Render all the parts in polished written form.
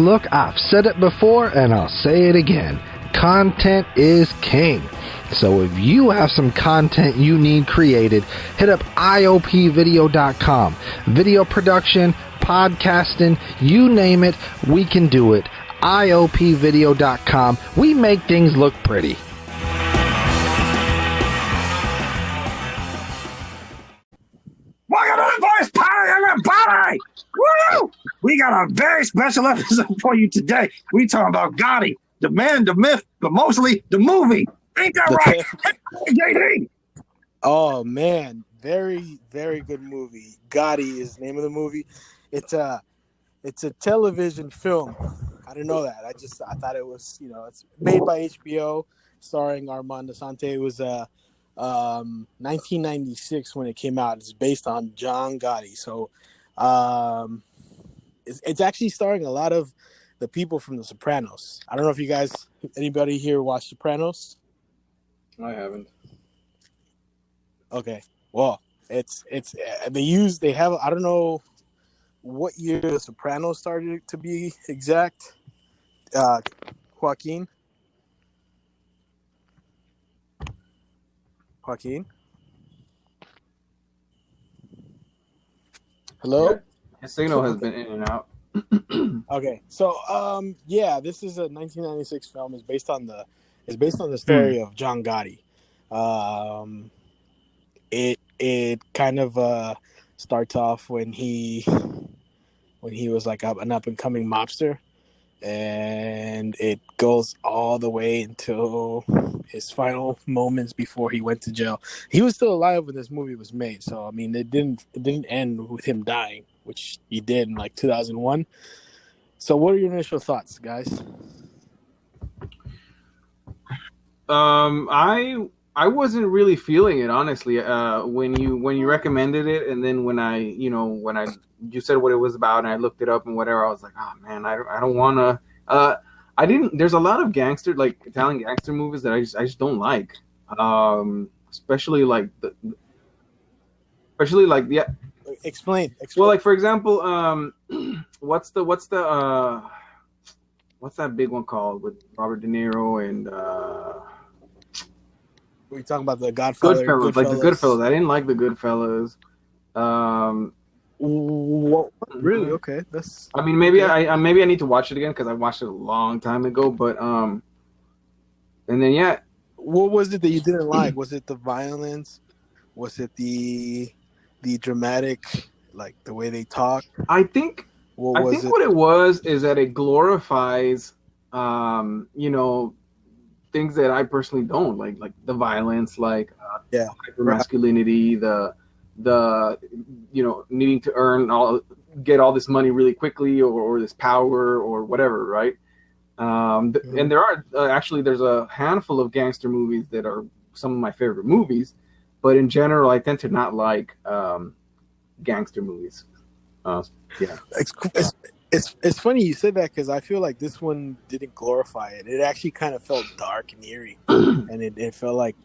look, I've said it before and I'll say it again. Content is king. So if you have some content you need created, hit up iopvideo.com. Video production, podcasting, you name it, we can do it. iopvideo.com. We make things look pretty. Welcome to the Voice Party, everybody! Woo! We got a very special episode for you today. We talking about Gotti, the man, the myth, but mostly the movie. Ain't that right? JD? Oh man, very, very good movie. Gotti is the name of the movie. It's a television film. I didn't know that. I thought it was, it's made by HBO, starring Armand. Assante. It was 1996 when it came out. It's based on John Gotti. So it's actually starring a lot of the people from The Sopranos. I don't know if anybody here watched Sopranos? I haven't. Okay. Well, they have, I don't know what year The Sopranos started to be exact. Joaquin? Hello? Yeah. His signal has been in and out. Okay. So this is a 1996 film. It's based on the story of John Gotti. It kind of starts off when he was like an up and coming mobster, and it goes all the way until his final moments before he went to jail. He was still alive when this movie was made, so I mean it didn't end with him dying, which he did in like 2001. So what are your initial thoughts, guys? I wasn't really feeling it, honestly. When you recommended it, and then when you said what it was about, and I looked it up and whatever, I was like, oh man, I don't want to. I didn't. There's a lot of Italian gangster movies that I just don't like. Especially like. Explain. Well, like for example, what's that big one called with Robert De Niro and We're talking about the Godfather. Goodfellas, like the Goodfellas. I didn't like the Goodfellas. Really? Okay, that's. I mean, maybe I need to watch it again because I watched it a long time ago. But and then yeah. What was it that you didn't like? Was it the violence? Was it the dramatic, like the way they talk? I think what it was is that it glorifies, things that I personally don't like the violence, like hypermasculinity, the needing to get all this money really quickly or this power or whatever, right? And there are there's a handful of gangster movies that are some of my favorite movies, but in general, I tend to not like gangster movies. It's funny you said that because I feel like this one didn't glorify it. It actually kind of felt dark and eerie, and it felt like,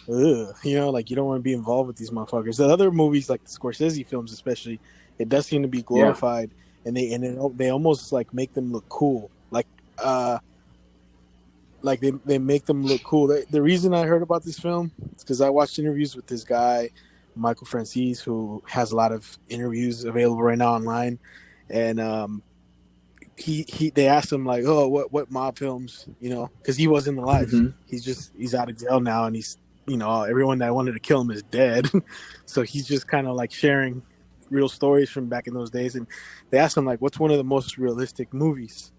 like you don't want to be involved with these motherfuckers. The other movies, like the Scorsese films, especially, it does seem to be glorified, and they almost like make them look cool, like they make them look cool. The reason I heard about this film is because I watched interviews with this guy, Michael Francis, who has a lot of interviews available right now online, and they asked him like, oh, what mob films, because he wasn't alive. Mm-hmm. He's out of jail now, and he's everyone that wanted to kill him is dead. So he's just kind of like sharing real stories from back in those days. And they asked him like, what's one of the most realistic movies,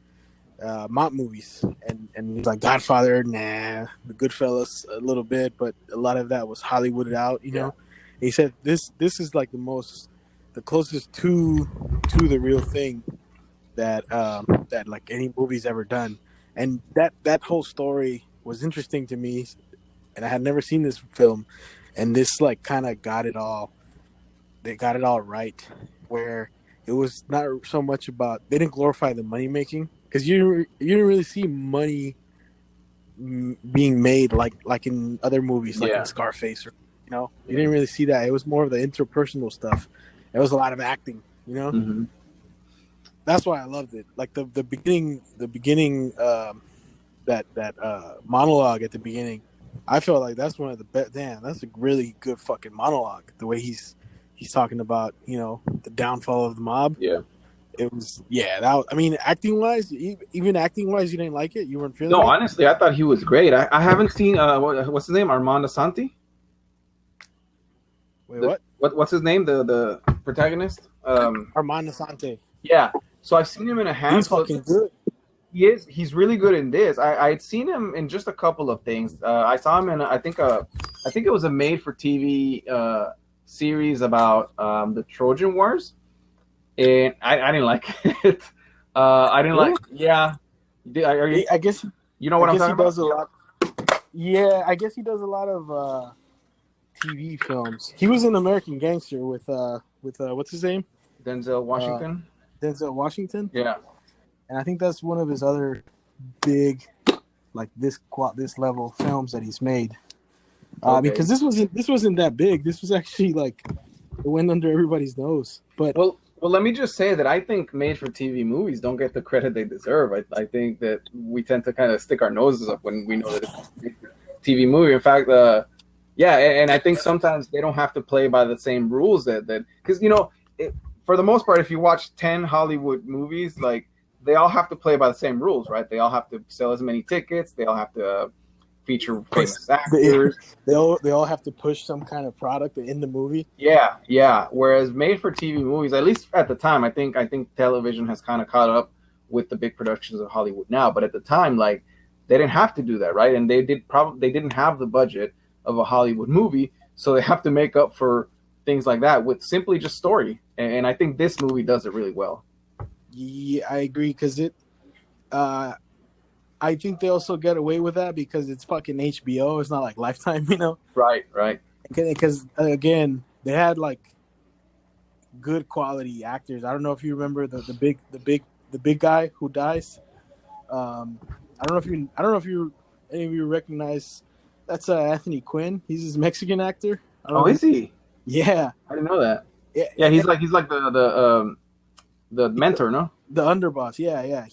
mob movies? And he's like, Godfather, nah. The Goodfellas a little bit, but a lot of that was Hollywooded out, And he said this is like the closest to the real thing that like any movie's ever done. And that whole story was interesting to me, and I had never seen this film, and this like kind of got it all. They got it all right, where it was not so much about, they didn't glorify the money making, because you didn't really see money being made like in other movies, like in Scarface, or you didn't really see that. It was more of the interpersonal stuff. There was a lot of acting, Mm-hmm. that's why I loved it. Like the beginning, that monologue at the beginning, I felt like that's one of the best. Damn, that's a really good fucking monologue. The way he's talking about, you know, the downfall of the mob. Yeah. It was, yeah. I mean, acting wise, even acting wise, you didn't like it. You weren't feeling No, it. honestly, I thought he was great. I haven't seen what's his name, Armand Assante. Wait, What's his name? The protagonist. Armand Assante. Yeah. So I've seen him in a handful. He's fucking good. He is. He's really good in this. I'd seen him in just a couple of things. I saw him in I think it was a made-for-TV series about the Trojan Wars, and I didn't like it. I didn't like. Yeah. I guess you know what I'm talking about. Does a lot. Yeah, I guess he does a lot of TV films. He was in American Gangster with what's his name? Denzel Washington. Denzel Washington. Yeah. And I think that's one of his other big, like this level films that he's made. Because this wasn't that big. This was actually like it went under everybody's nose. But well, let me just say that I think made-for-TV movies don't get the credit they deserve. I think that we tend to kind of stick our noses up when we know that it's a TV movie. In fact, yeah, and I think sometimes they don't have to play by the same rules that because you know, for the most part, if you watch 10 Hollywood movies, like they all have to play by the same rules, right? They all have to sell as many tickets. They all have to feature famous actors. They all have to push some kind of product in the movie. Yeah. Whereas made-for-TV movies, at least at the time, I think television has kind of caught up with the big productions of Hollywood now. But at the time, like they didn't have to do that, right? And they didn't have the budget of a Hollywood movie, so they have to make up for things like that with simply just story. And I think this movie does it really well. Yeah, I agree because I think they also get away with that because it's fucking HBO. It's not like Lifetime, you know. Right. Because again, they had like good quality actors. I don't know if you remember the big guy who dies. I don't know if any of you recognize. That's Anthony Quinn. He's this Mexican actor. Oh, is he? Yeah, I didn't know that. Yeah, he's like the mentor, no? The underboss. Yeah.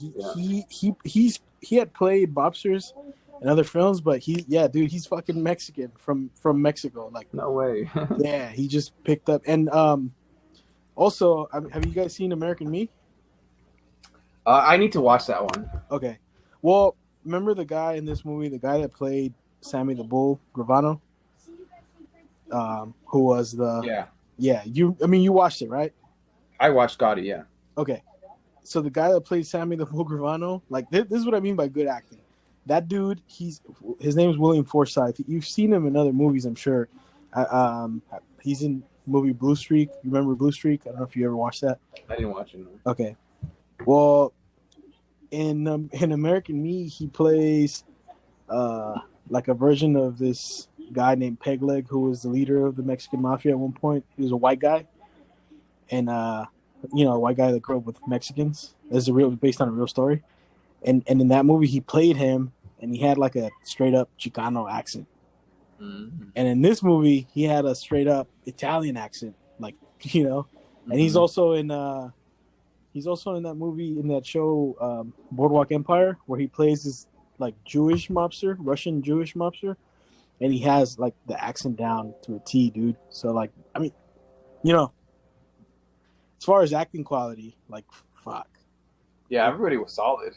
He had played mobsters in other films, but he's fucking Mexican from Mexico. Like, no way. Yeah, he just picked up. And also, have you guys seen American Me? I need to watch that one. Okay. Well, remember the guy in this movie, the guy that played Sammy the Bull Gravano, who was the you watched it, right? I watched Gotti. Yeah. Okay. So the guy that played Sammy the Bull Gravano, like this is what I mean by good acting. That dude, his name is William Forsythe. You've seen him in other movies, I'm sure. He's in the movie Blue Streak. You remember Blue Streak? I don't know if you ever watched that. I didn't watch it. No. Okay. Well, in American Me, he plays like a version of this guy named Pegleg, who was the leader of the Mexican mafia at one point. He was a white guy, and a white guy that grew up with Mexicans. It's based on a real story, and in that movie he played him, and he had like a straight up Chicano accent. Mm-hmm. And in this movie he had a straight up Italian accent, like and he's also in that movie, in that show Boardwalk Empire, where he plays this like Russian Jewish mobster, and he has like the accent down to a T, dude. So like, I mean, as far as acting quality, like fuck. Yeah, everybody was solid.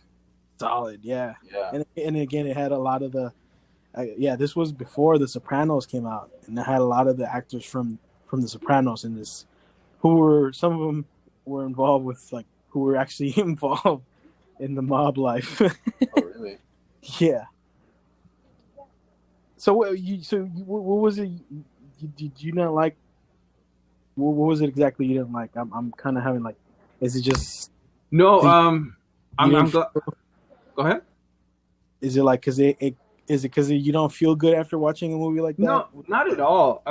Yeah. Yeah. And again, it had a lot of the this was before The Sopranos came out, and it had a lot of the actors from The Sopranos in this, some of them were involved with who were actually involved in the mob life. Oh, really? Yeah. So what was it? Did you not like? What was it exactly you didn't like? I'm kind of having is it just no? Go ahead. Is it because because you don't feel good after watching a movie like that? No, not at all.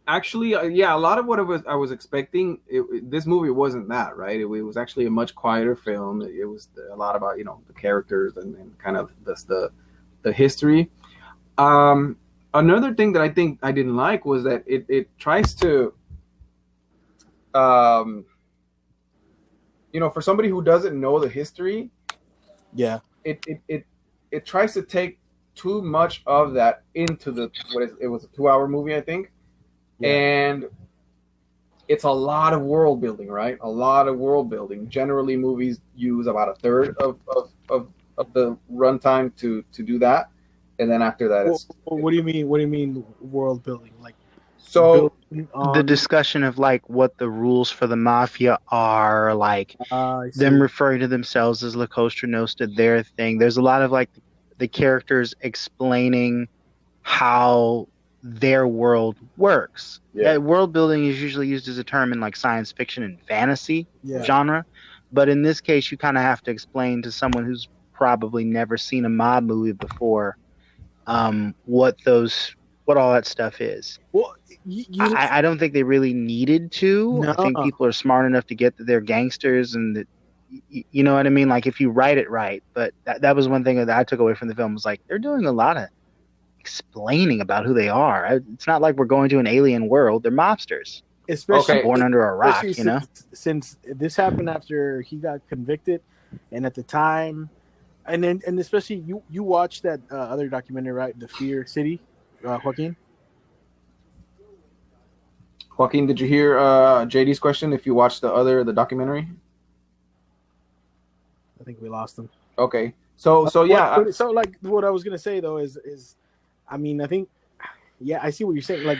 Actually, a lot of what I was expecting. This movie wasn't that, right? It was actually a much quieter film. It was a lot about the characters and kind of the history. Another thing that I think I didn't like was that it tries to for somebody who doesn't know the history, Yeah. It tries to take too much of that into it was a 2-hour movie, I think. Yeah. And it's a lot of world building, right? A lot of world building. Generally, movies use about a third of the runtime to do that, and then after that, What do you mean? What do you mean world building? Like, so The discussion of like what the rules for the mafia are, like I see. them referring to themselves as La Cosa Nostra, their thing. There's a lot of like the characters explaining how their world works. Yeah. World building is usually used as a term in like science fiction and fantasy Yeah. genre, but in this case, you kind of have to explain to someone who's probably never seen a mob movie before what all that stuff is. Well, I don't think they really needed to. No. I think people are smart enough to get that they're gangsters and that, you know what I mean? Like if you write it right. But that was one thing that I took away from the film, was like they're doing a lot of explaining about who they are. It's not like we're going to an alien world. They're mobsters. especially Born under a rock, especially you know? since this happened after he got convicted, and at the time, and especially you watched that other documentary, right? The Fear City, Joaquin. Joaquin, did you hear JD's question? If you watched the documentary, I think we lost him. okay. So yeah. So like what I was gonna say though is I mean, I think, yeah, I see what you're saying. Like,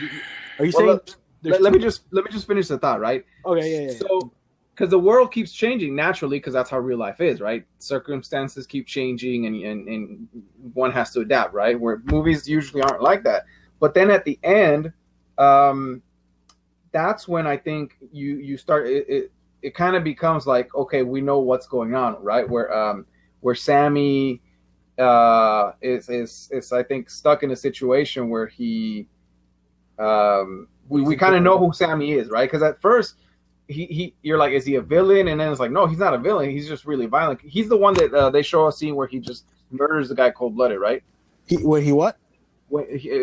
are you saying? Let me just finish the thought, right? Okay, yeah. So, because the world keeps changing naturally, because that's how real life is, right? Circumstances keep changing, and one has to adapt, right? Where movies usually aren't like that. But then at the end, that's when I think you start. It kind of becomes like, okay, we know what's going on, right? Where Sammy is I think stuck in a situation where he we kind of know who Sammy is, right? Because at first you're like, is he a villain? And then it's like, no, he's not a villain. He's just really violent. He's the one that they show a scene where he just murders the guy cold-blooded, right?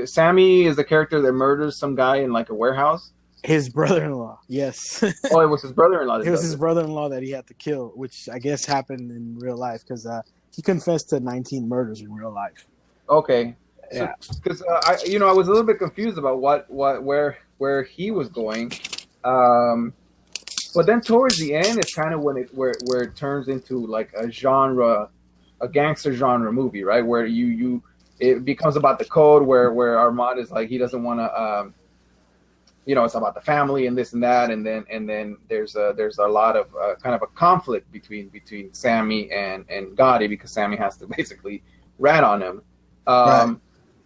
Sammy is the character that murders some guy in like a warehouse. His brother-in-law, yes. Oh, it was his brother-in-law. It was his brother-in-law that he had to kill, which I guess happened in real life because he confessed to 19 murders in real life. Okay. Yeah. Because I was a little bit confused about where he was going, but then towards the end, it's kind of where it turns into like a gangster genre movie, right? Where it becomes about the code, where Armand is like, he doesn't want to. It's about the family and this and that, and then there's a lot of kind of a conflict between Sammy and Gotti, because Sammy has to basically rat on him. Right.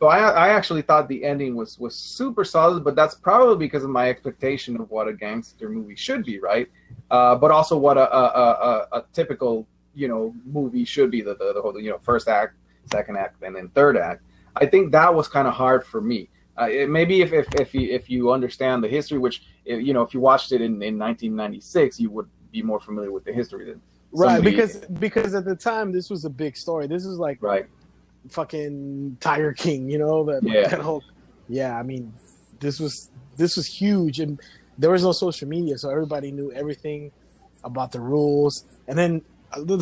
So I actually thought the ending was super solid, but that's probably because of my expectation of what a gangster movie should be, right? But also what a typical movie should be, the whole first act, second act, and then third act. I think that was kind of hard for me. Maybe if you understand the history, which if you watched it in 1996, you would be more familiar with the history than somebody. Right, because at the time this was a big story. This is like fucking Tiger King, that whole. Yeah, I mean, this was huge, and there was no social media, so everybody knew everything about the rules. And then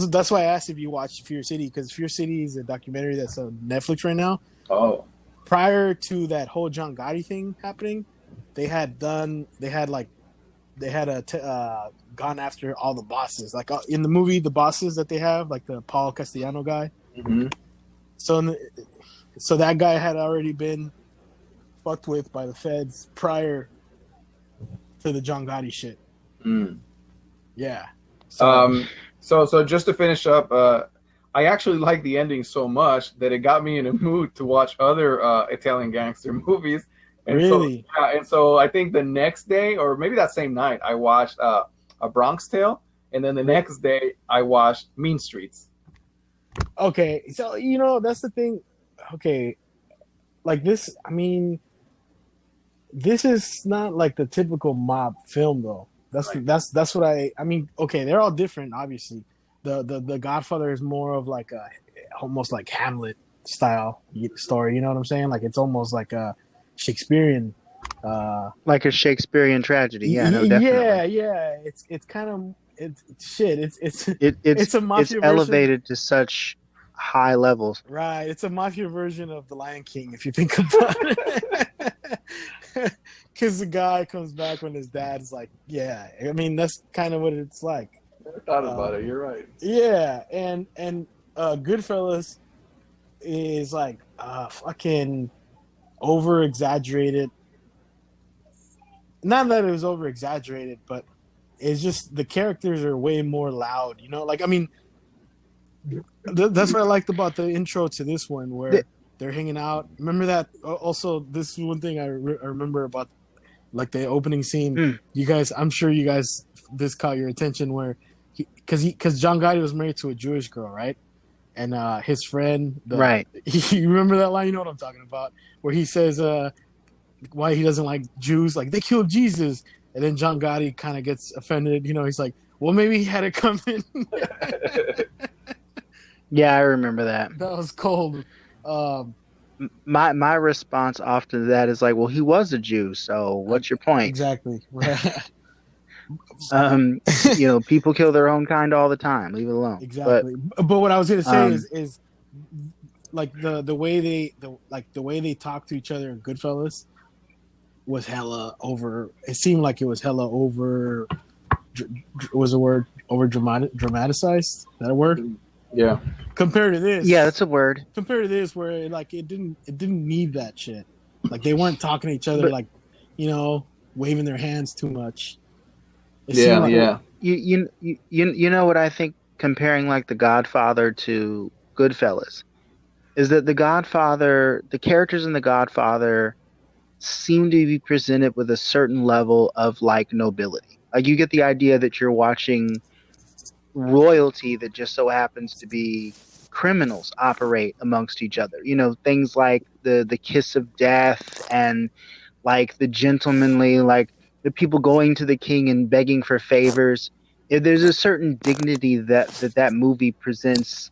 that's why I asked if you watched Fear City, because Fear City is a documentary that's on Netflix right now. Oh. Prior to that whole John Gotti thing happening, they had gone after all the bosses. Like in the movie, the bosses that they have, like the Paul Castellano guy. Mm-hmm. So that guy had already been fucked with by the feds prior to the John Gotti shit. Mm. Yeah. So just to finish up, I actually like the ending so much that it got me in a mood to watch other Italian gangster movies. And really? So I think the next day, or maybe that same night, I watched A Bronx Tale, and then the next day I watched Mean Streets. Okay, so that's the thing. Okay, like this. I mean, this is not like the typical mob film, though. That's what I mean. Okay, they're all different, obviously. The Godfather is more of like almost like Hamlet style story. You know what I'm saying? Like it's almost like a Shakespearean, like a Shakespearean tragedy. Yeah, no, definitely. Yeah. It's kind of it's shit. It's It's a mafia version. elevated to such high levels. Right. It's a mafia version of The Lion King, if you think about it. Because the guy comes back when his dad's like, yeah. I mean, that's kind of what it's like. I thought about it. You're right. Yeah, and Goodfellas is like fucking over exaggerated. Not that it was over exaggerated, but it's just the characters are way more loud. You know, like I mean, that's what I liked about the intro to this one, where they're hanging out. Remember that? Also, this is one thing I remember about like the opening scene. You guys, I'm sure you guys, this caught your attention where. Because John Gotti was married to a Jewish girl, right? And his friend, right? You remember that line? You know what I'm talking about, where he says why he doesn't like Jews, like they killed Jesus, and then John Gotti kind of gets offended. You know, he's like, well, maybe he had it coming. Yeah, I remember that. That was cold. My response often to that is like, well, he was a Jew, so what's your point? Exactly. Right. You know, people kill their own kind all the time. Leave it alone. Exactly. But what I was gonna say is like the way they talk to each other in Goodfellas was hella over. It seemed like it was hella over. Was a word over dramatized? Is that a word? Yeah. Compared to this, yeah, that's a word. Compared to this, where like it didn't need that shit. Like they weren't talking to each other, like, you know, waving their hands too much. Yeah. You know what I think, comparing like The Godfather to Goodfellas, is that The Godfather, the characters in The Godfather seem to be presented with a certain level of like nobility. Like you get the idea that you're watching royalty that just so happens to be criminals operate amongst each other. You know, things like the kiss of death and like the gentlemanly, like the people going to the king and begging for favors. There's a certain dignity that movie presents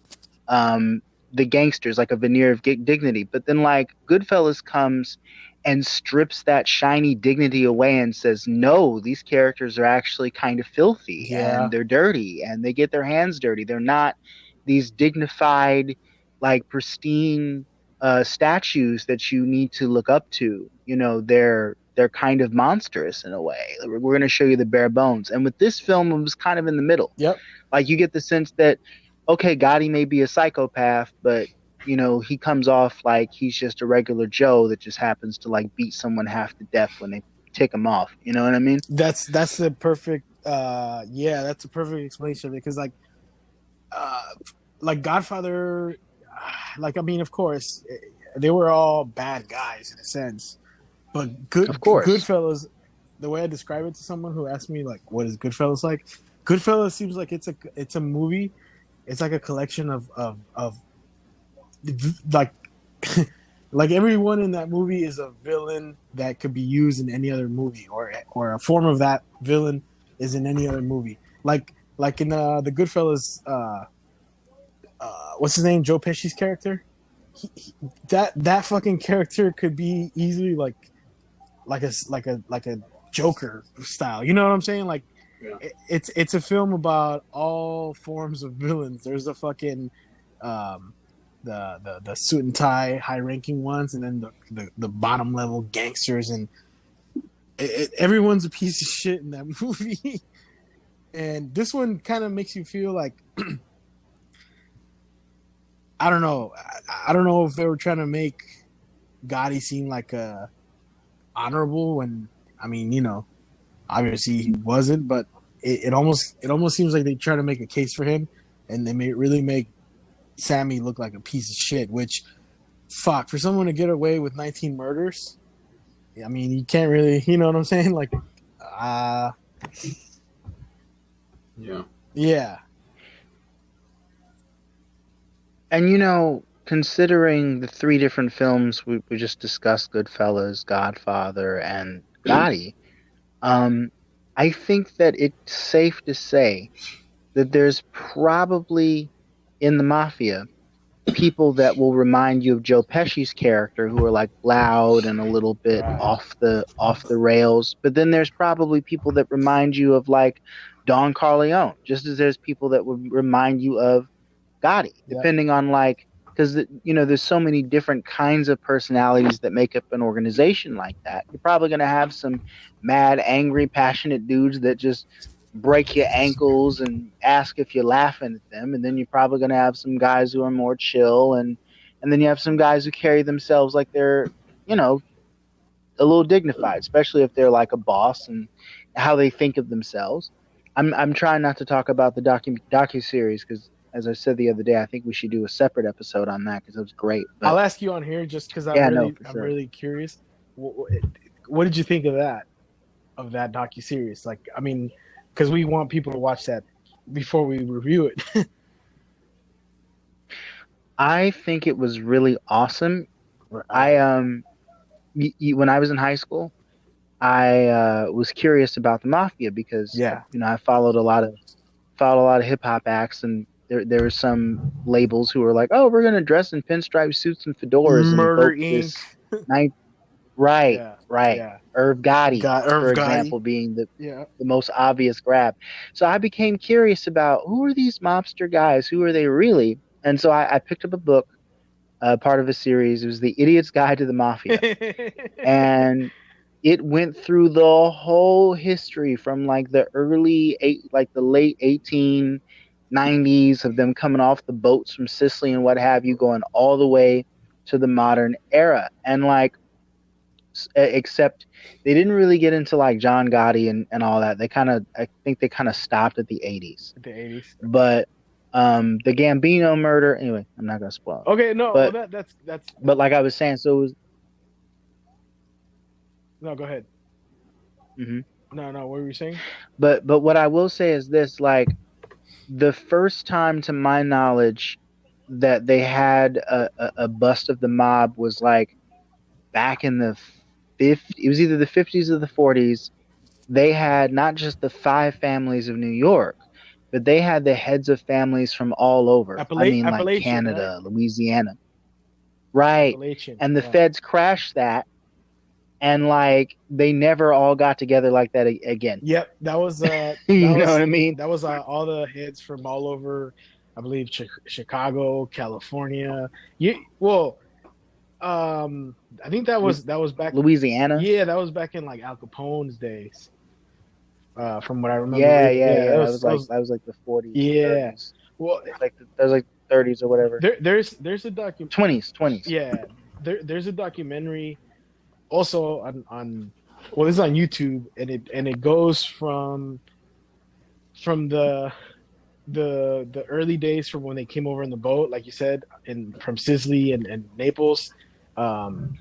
the gangsters, like a veneer of dignity. But then like Goodfellas comes and strips that shiny dignity away and says, no, these characters are actually kind of filthy and they're dirty and they get their hands dirty. They're not these dignified, like pristine statues that you need to look up to. You know, they're kind of monstrous in a way. We're going to show you the bare bones. And with this film, it was kind of in the middle. Yep. Like you get the sense that, okay, Gotti may be a psychopath, but you know, he comes off like he's just a regular Joe that just happens to like beat someone half to death when they tick him off. You know what I mean? That's the perfect that's a perfect explanation of it, because like Godfather, like I mean, of course, they were all bad guys in a sense, but Goodfellas, the way I describe it to someone who asked me like, what is Goodfellas like? Goodfellas seems like it's a movie. It's like a collection of like like everyone in that movie is a villain that could be used in any other movie, or a form of that villain is in any other movie. Like in the Goodfellas, what's his name? Joe Pesci's character. That fucking character could be easily like a Joker style. You know what I'm saying? Like, it's a film about all forms of villains. There's a fucking the suit and tie high ranking ones, and then the bottom level gangsters, and everyone's a piece of shit in that movie. And this one kind of makes you feel like I don't know if they were trying to make Gotti seem like honorable when, I mean, you know, obviously he wasn't, but it almost seems like they try to make a case for him, and they really make Sammy look like a piece of shit. Which, fuck, for someone to get away with 19 murders, I mean, you can't really, you know what I'm saying? Like, yeah. And you know, considering the three different films we just discussed, Goodfellas, Godfather, and Gotti, I think that it's safe to say that there's probably in the mafia people that will remind you of Joe Pesci's character, who are like loud and a little bit off the rails. But then there's probably people that remind you of like Don Corleone, just as there's people that would remind you of Gotti, depending on like, because there's so many different kinds of personalities that make up an organization like that. You're probably going to have some mad, angry, passionate dudes that just break your ankles and ask if you're laughing at them, and then you're probably going to have some guys who are more chill, and then you have some guys who carry themselves like they're a little dignified, especially if they're like a boss and how they think of themselves. I'm trying not to talk about the docu-series because, as I said the other day, I think we should do a separate episode on that because it was great. But, I'll ask you on here just because I'm really curious. What did you think of that docu-series? Like, I mean, because we want people to watch that before we review it. I think it was really awesome. When I was in high school, I was curious about the mafia because I followed a lot of hip hop acts, and there were some labels who were like, "Oh, we're gonna dress in pinstripe suits and fedoras Murder and Inc. Right. Irv Gotti, for example, Gotti being the most obvious grab. So I became curious about who are these mobster guys? Who are they really? And so I picked up a book, part of a series. It was The Idiot's Guide to the Mafia, and it went through the whole history from like the late 1890s of them coming off the boats from Sicily and what have you, going all the way to the modern era. And like, except they didn't really get into like John Gotti and all that. I think they kind of stopped at the 80s. But the Gambino murder, anyway, I'm not gonna spoil it. Okay, no, but, well, that's. But like I was saying, so it was. No, go ahead. Mm-hmm. No, what were you saying? But what I will say is this: like, the first time, to my knowledge, that they had a bust of the mob was like back in the 50s. It was either the 50s or the 40s. They had not just the 5 families of New York, but they had the heads of families from all over. Like Canada, right? Louisiana. Right. And the feds crashed that, and like they never all got together like that again. Yep, that was know what I mean? That was all the heads from all over, I believe Chicago, California. I think that was back Louisiana. Yeah, that was back in like Al Capone's days. From what I remember. Yeah. That was like the 40s. Yeah. 30s. Well, that was like 30s or whatever. There's a 20s. Yeah. There's a documentary also on this is on YouTube, and it goes from the early days, from when they came over in the boat, like you said, from Sicily and Naples, and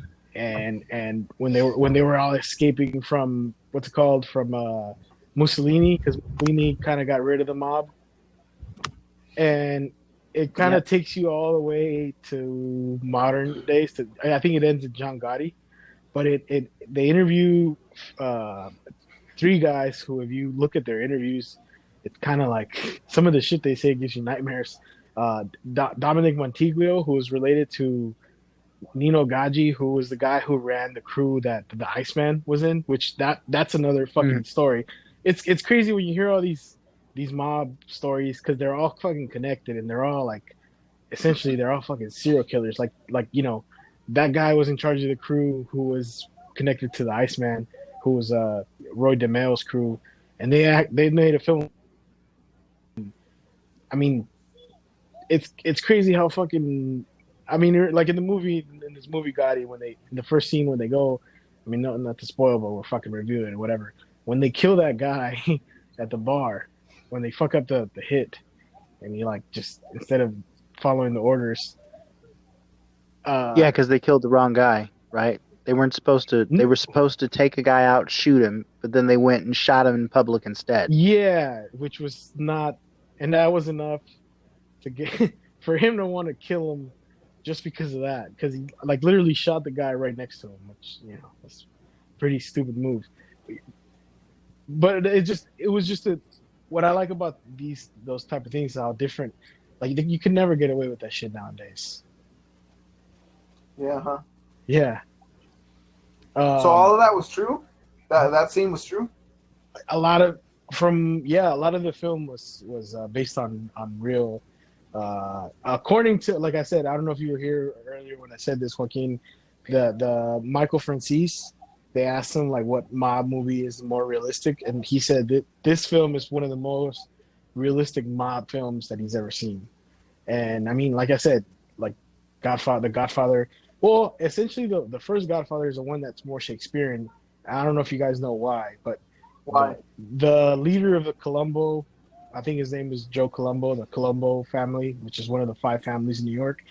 when they were all escaping from from Mussolini, because Mussolini kind of got rid of the mob, and it kind of takes you all the way to modern days. I think it ends with John Gotti, but they interview 3 guys who, if you look at their interviews, it's kind of like some of the shit they say gives you nightmares. Dominic Montiglio, who was related to Nino Gaggi, who was the guy who ran the crew that the Iceman was in, which that's another fucking story. It's crazy when you hear all these mob stories, because they're all fucking connected, and they're all like, essentially they're all fucking serial killers. Like that guy was in charge of the crew who was connected to the Iceman, who was Roy DeMeo's crew, and they made a film. I mean, it's crazy how fucking. I mean, like in this movie Gotti, in the first scene when they go, I mean, not to spoil, but we're fucking reviewing it or whatever. When they kill that guy at the bar, when they fuck up the hit, and you like, just instead of following the orders. Because they killed the wrong guy, right? They weren't supposed to. They were supposed to take a guy out, shoot him, but then they went and shot him in public instead. Yeah, which was not, and that was enough to get for him to want to kill him, just because of that, because he like literally shot the guy right next to him, which was a pretty stupid move. But it was just what I like about those type of things, how different. Like, you can never get away with that shit nowadays. Yeah. Huh? Yeah. So all of that was true. That scene was true. A lot of a lot of the film was based on real. According to, like I said, I don't know if you were here earlier when I said this, Joaquin. The Michael Francis, they asked him like what mob movie is more realistic, and he said that this film is one of the most realistic mob films that he's ever seen. And I mean, like I said, like The Godfather. Well, essentially, the first Godfather is the one that's more Shakespearean. I don't know if you guys know why, but Why? The leader of the Colombo, I think his name is Joe Colombo, the Colombo family, which is one of the 5 families in New York.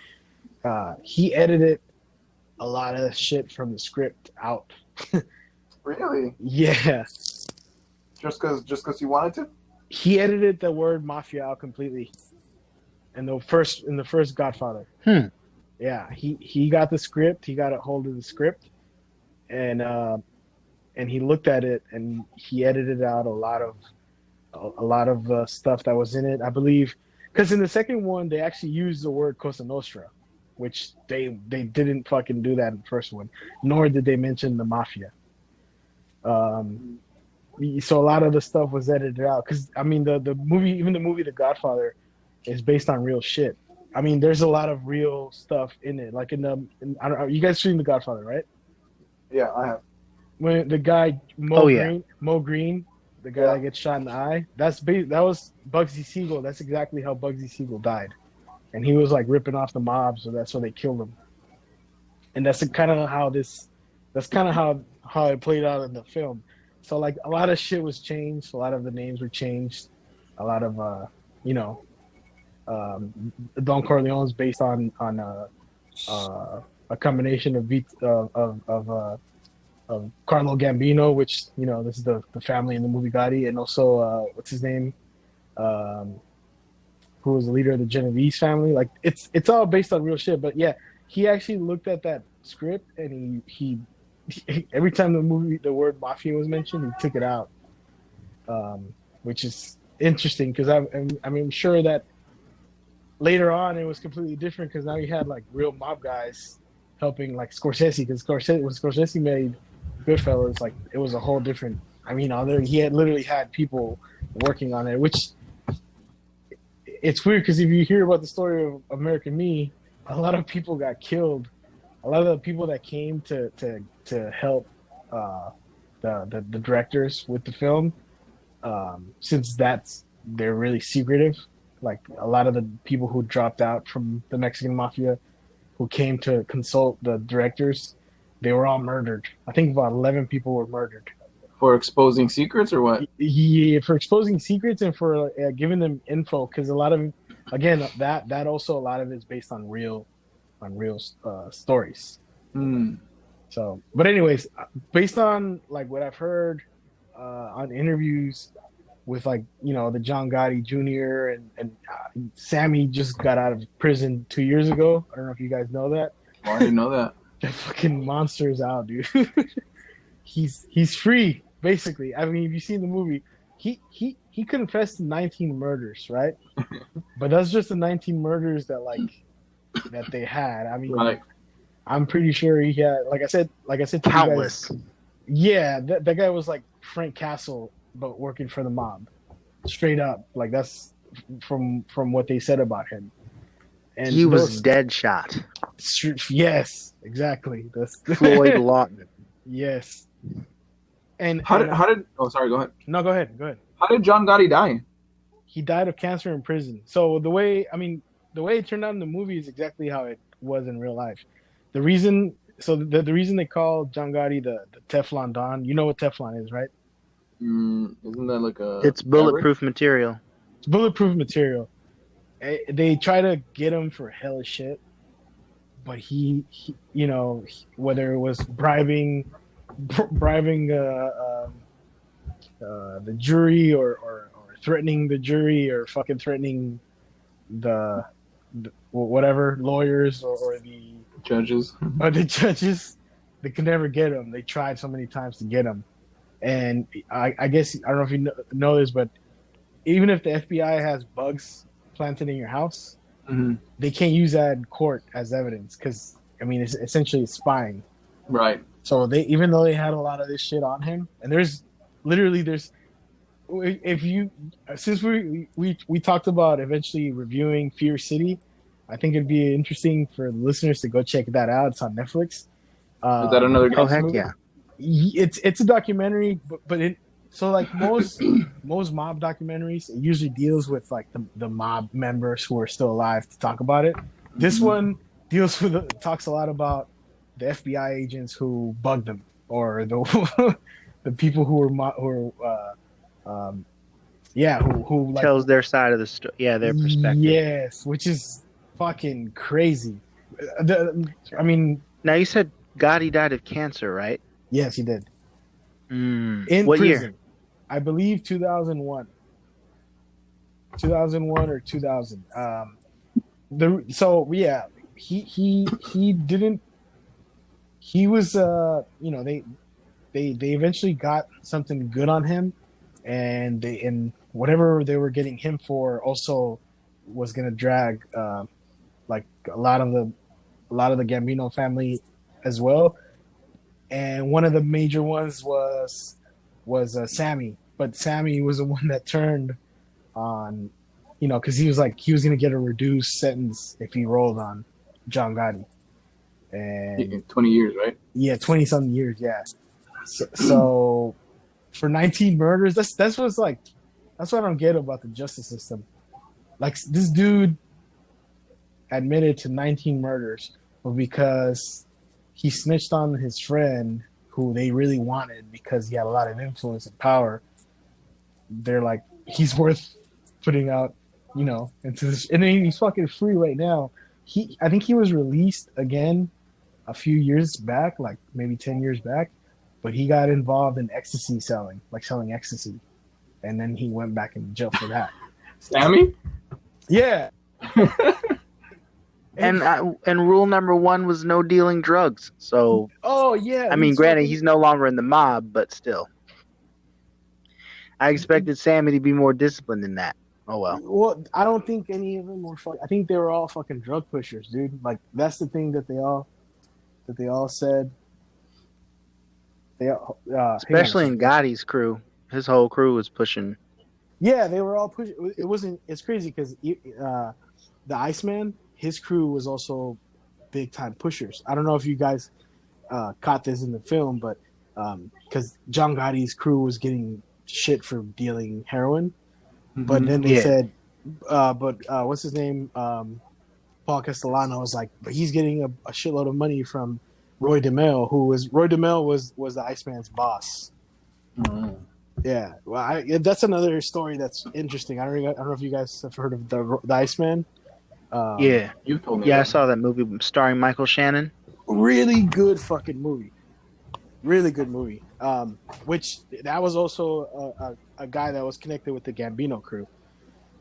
He edited a lot of shit from the script out. Really? Yeah. Just because you wanted to? He edited the word mafia out completely. In the first Godfather. Yeah, he got the script. He got a hold of the script, and he looked at it and he edited out a lot of stuff that was in it. I believe because in the second one they actually used the word Cosa Nostra, which they didn't fucking do that in the first one, nor did they mention the mafia. So a lot of the stuff was edited out because I mean the movie The Godfather is based on real shit. I mean, there's a lot of real stuff in it. Like I don't know, you guys seen The Godfather, right? Yeah, I have. When the guy Mo Green, the guy that gets shot in the eye, that was Bugsy Siegel. That's exactly how Bugsy Siegel died, and he was like ripping off the mob, so that's why they killed him. And that's kind of how it played out in the film. So like a lot of shit was changed, a lot of the names were changed, a lot of Don Corleone's based on a combination of Carlo Gambino, which this is the family in the movie Gotti, and also what's his name, who was the leader of the Genovese family. Like it's all based on real shit. But yeah, he actually looked at that script and he every time the word mafia was mentioned, he took it out, which is interesting because I'm sure that later on it was completely different because now you had like real mob guys helping like Scorsese, because when Scorsese made Goodfellas, like it was a whole different. I mean, he had literally had people working on it, which it's weird because if you hear about the story of American Me, a lot of people got killed. A lot of the people that came to help the directors with the film, since they're really secretive. Like a lot of the people who dropped out from the Mexican mafia, who came to consult the directors, they were all murdered. I think about 11 people were murdered. For exposing secrets or what? Yeah, for exposing secrets and for giving them info. Because a lot of, again, that also a lot of it is based on real stories. So, but anyways, based on like what I've heard on interviews with like the John Gotti Jr. and Sammy just got out of prison 2 years ago. I don't know if you guys know that. Oh, I didn't know that. That fucking monster's out, dude. He's free, basically. I mean, if you've seen the movie, he confessed to 19 murders, right? But that's just the 19 murders that they had. I mean, right. I'm pretty sure he had, like I said, to countless. You guys, yeah, that guy was like Frank Castle, but working for the mob, straight up. Like that's from what they said about him. And he was dead shot. Yes, exactly. That's Floyd Lawton. Yes. And how did? Oh, sorry. Go ahead. No, go ahead. How did John Gotti die? He died of cancer in prison. So the way it turned out in the movie is exactly how it was in real life. The reason they call John Gotti the Teflon Don. You know what Teflon is, right? Isn't that like a? It's bulletproof material. It's bulletproof material. They try to get him for hella shit, but he whether it was bribing the jury or threatening the jury or fucking threatening the whatever lawyers or the judges they could never get him. They tried so many times to get him, and I guess I don't know if you know this, but even if the FBI has bugs planted in your house, they can't use that in court as evidence because I mean it's essentially spying. Right. So even though they had a lot of this shit on him, and there's if you since we talked about eventually reviewing Fear City, I think it'd be interesting for listeners to go check that out. It's on Netflix. Is that another Oh gangster heck movie? yeah! It's a documentary, but it so like most mob documentaries, it usually deals with like the mob members who are still alive to talk about it. This one talks a lot about the FBI agents who bugged them, or the the people who who like Tells their side of the story. Yeah, their perspective. Yes, which is fucking crazy. I mean, Now you said Gotti died of cancer, right? yes, he did. In What prison. year? I believe 2001. 2001 or 2000. He didn't. He was they eventually got something good on him, and whatever they were getting him for also was gonna drag like a lot of the Gambino family as well. And one of the major ones was Sammy, but Sammy was the one that turned on, because he was going to get a reduced sentence if he rolled on John Gotti. And 20 years, right? Yeah, 20 something years. Yeah. So for 19 murders, that's what I don't get about the justice system. Like, this dude admitted to 19 murders, but because he snitched on his friend who they really wanted because he had a lot of influence and power, they're like, he's worth putting out, into this. And then he's fucking free right now. I think he was released again a few years back, like maybe 10 years back, but he got involved in ecstasy selling ecstasy. And then he went back in jail for that. Sammy? Yeah. And rule number 1 was no dealing drugs. So, oh yeah. I mean, granted, he's no longer in the mob, but still, I expected Sammy to be more disciplined than that. Oh well. Well, I don't think any of them were I think they were all fucking drug pushers, dude. Like, that's the thing that they all said. They especially in Gotti's crew, his whole crew was pushing. Yeah, they were all pushing. It wasn't. It's crazy because the Iceman, his crew was also big time pushers. I don't know if you guys caught this in the film, but because John Gotti's crew was getting shit for dealing heroin, but then they said, what's his name? Paul Castellano was like, but he's getting a shitload of money from Roy DeMille, Roy DeMille was the Iceman's boss. Mm-hmm. Yeah, well, that's another story that's interesting. I don't know if you guys have heard of the Iceman. Yeah, you told me. Yeah, I saw that movie starring Michael Shannon. Really good fucking movie. Really good movie. Which that was also a guy that was connected with the Gambino crew.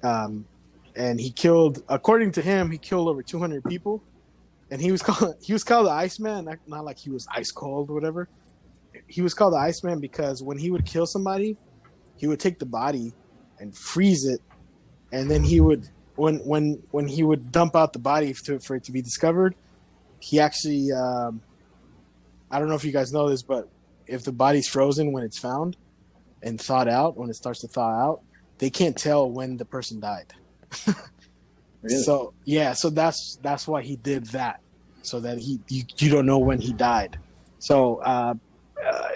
And he killed, according to him, he killed over 200 people. And he was called the Iceman, not like he was ice cold or whatever. He was called the Iceman because when he would kill somebody, he would take the body and freeze it, and then he would when he would dump out the body for it to be discovered, he actually I don't know if you guys know this, but if the body's frozen when it's found and thawed out, when it starts to thaw out, they can't tell when the person died. Really? So yeah, so that's why he did that, so that you don't know when he died. So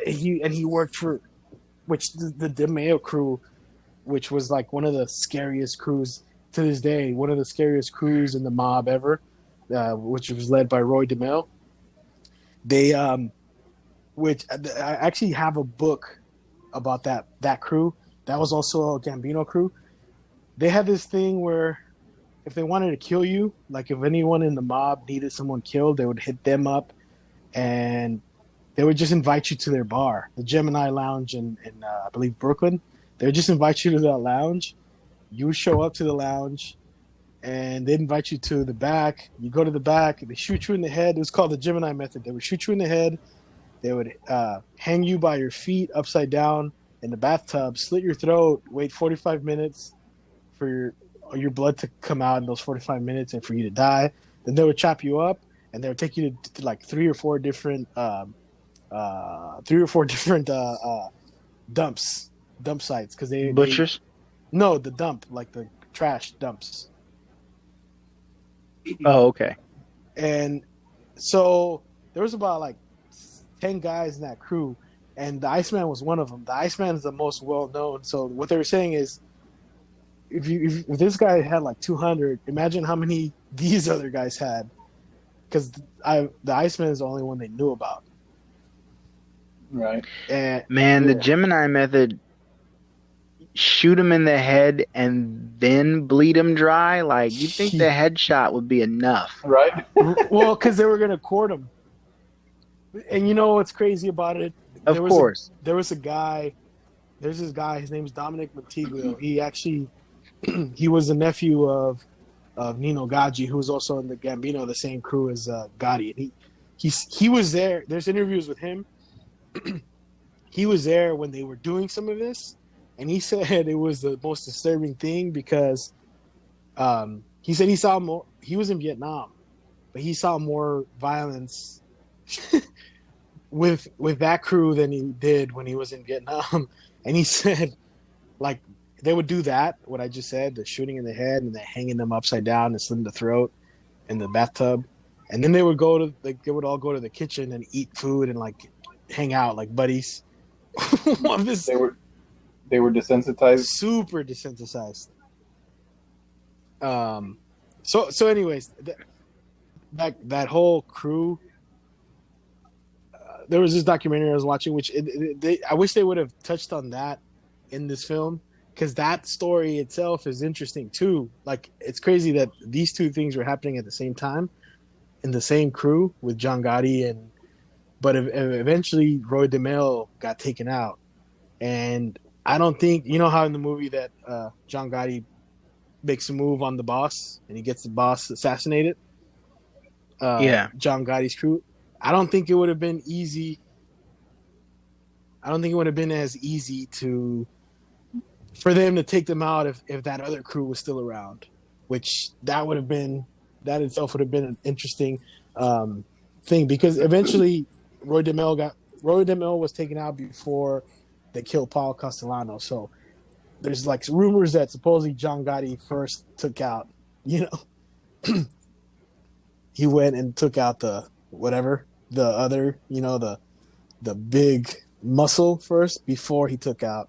he worked for the DeMeo crew, which was like one of the scariest crews to this day, one of the scariest crews in the mob ever, which was led by Roy DeMeo. They which I actually have a book about that crew. That was also a Gambino crew. They had this thing where if they wanted to kill you, like if anyone in the mob needed someone killed, they would hit them up and they would just invite you to their bar, the Gemini Lounge in I believe Brooklyn. They would just invite you to that lounge. You would show up to the lounge and they'd invite you to the back. You go to the back, they shoot you in the head. It was called the Gemini method. They would shoot you in the head. They would hang you by your feet upside down in the bathtub, slit your throat, wait 45 minutes for your blood to come out in those 45 minutes and for you to die. Then they would chop you up and they would take you to like three or four different dumps dump sites because Butchers. No, the dump, like the trash dumps. Oh, okay. And so there was about like 10 guys in that crew, and the Iceman was one of them. The Iceman is the most well known. So what they were saying is, if this guy had like 200, imagine how many these other guys had, because the Iceman is the only one they knew about. Right. And Man, the Gemini method, shoot him in the head and then bleed him dry. Like, you think the headshot would be enough? Right. Well, because they were gonna court him. And you know what's crazy about it? Of course. There was a guy. There's this guy. His name's Dominic Montiglio. He actually, he was the nephew of Nino Gaggi, who was also in the Gambino, the same crew as Gotti. And he was there. There's interviews with him. He was there when they were doing some of this, and he said it was the most disturbing thing because he said he saw more. He was in Vietnam, but he saw more violence with that crew than he did when he was in Vietnam. And he said, like, they would do that, what I just said, the shooting in the head and then hanging them upside down and slitting the throat in the bathtub. And then they would all go to the kitchen and eat food and like hang out like buddies. They were desensitized. Super desensitized. So anyways, that whole crew. There was this documentary I was watching, which I wish they would have touched on that in this film, because that story itself is interesting too. Like, it's crazy that these two things were happening at the same time in the same crew with John Gotti, but eventually Roy DeMille got taken out. And I don't think, you know how in the movie that John Gotti makes a move on the boss and he gets the boss assassinated? John Gotti's crew. I don't think it would have been easy. I don't think it would have been as easy for them to take them out if that other crew was still around, which that itself would have been an interesting thing, because eventually Roy DeMille was taken out before they killed Paul Castellano. So there's like rumors that supposedly John Gotti first took out, he went and took out the other, the big muscle first before he took out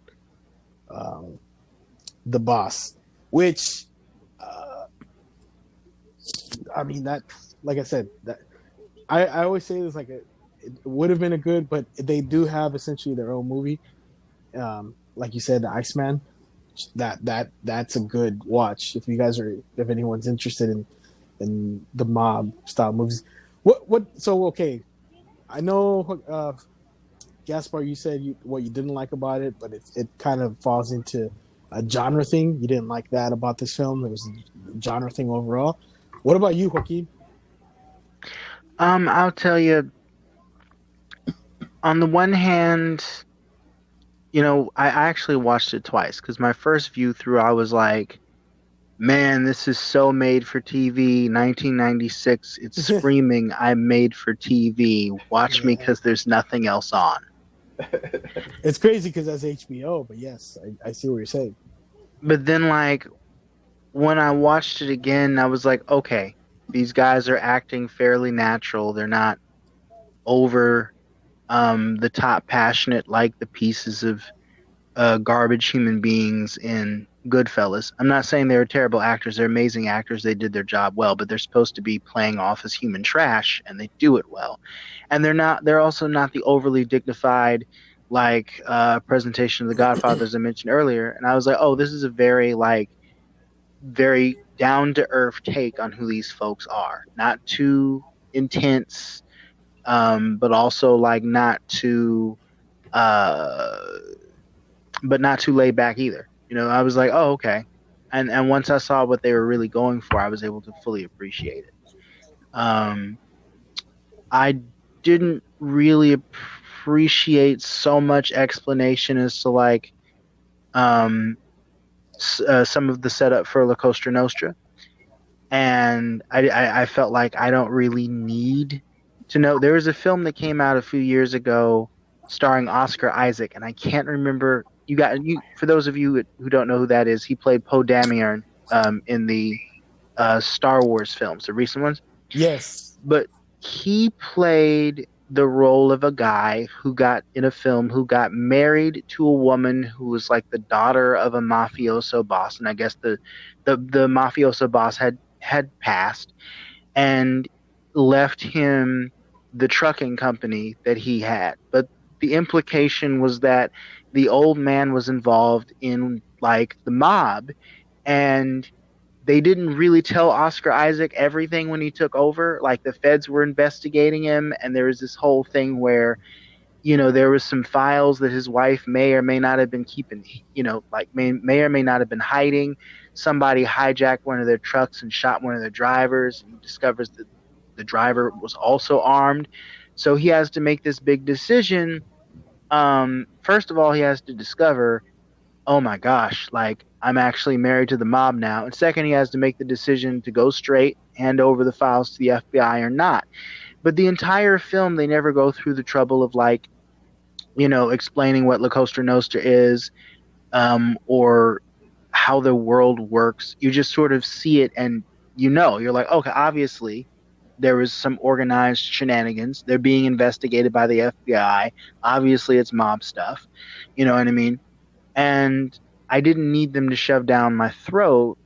the boss, which I mean, that, like I said, that I always say this, like, it would have been a good, but they do have essentially their own movie. Like you said, the Iceman, that's a good watch if anyone's interested in the mob style movies. Okay, I know, Gaspar, you said what you didn't like about it, but it kind of falls into a genre thing. You didn't like that about this film. It was a genre thing overall. What about you, Joaquin? I'll tell you, on the one hand, I actually watched it twice, because my first view through, I was like, man, this is so made for TV. 1996, it's screaming, I'm made for TV. Watch me, because there's nothing else on. It's crazy because that's HBO, but yes, I see what you're saying. But then, like, when I watched it again, I was like, okay, these guys are acting fairly natural. They're not over the top passionate like the pieces of garbage human beings in Goodfellas. I'm not saying they were terrible actors. They're amazing actors. They did their job well, but they're supposed to be playing off as human trash, and they do it well. And they're also not the overly dignified, like, presentation of the Godfather, as I mentioned earlier. And I was like, oh, this is a very down to earth take on who these folks are. Not too intense, but also like not too laid back either. I was like, oh, okay. And once I saw what they were really going for, I was able to fully appreciate it. I didn't really appreciate so much explanation as to, like, some of the setup for La Cosa Nostra. And I felt like I don't really need to know. There was a film that came out a few years ago starring Oscar Isaac, and I can't remember For those of you who don't know who that is, he played Poe Dameron in the Star Wars films, the recent ones. Yes. But he played the role of a guy who got married to a woman who was like the daughter of a mafioso boss, and I guess the mafioso boss had passed and left him the trucking company that he had. But the implication was that the old man was involved in like the mob, and they didn't really tell Oscar Isaac everything when he took over. Like the feds were investigating him, and there was this whole thing where, there was some files that his wife may or may not have been keeping, may or may not have been hiding. Somebody hijacked one of their trucks and shot one of their drivers, and he discovers that the driver was also armed. So he has to make this big decision. First of all, he has to discover, oh my gosh, like I'm actually married to the mob now. And second, he has to make the decision to go straight, hand over the files to the FBI or not. But the entire film, they never go through the trouble of like, explaining what La Cosa Nostra is, or how the world works. You just sort of see it and you're like, okay, obviously there was some organized shenanigans. They're being investigated by the FBI. Obviously it's mob stuff. You know what I mean? And I didn't need them to shove down my throat,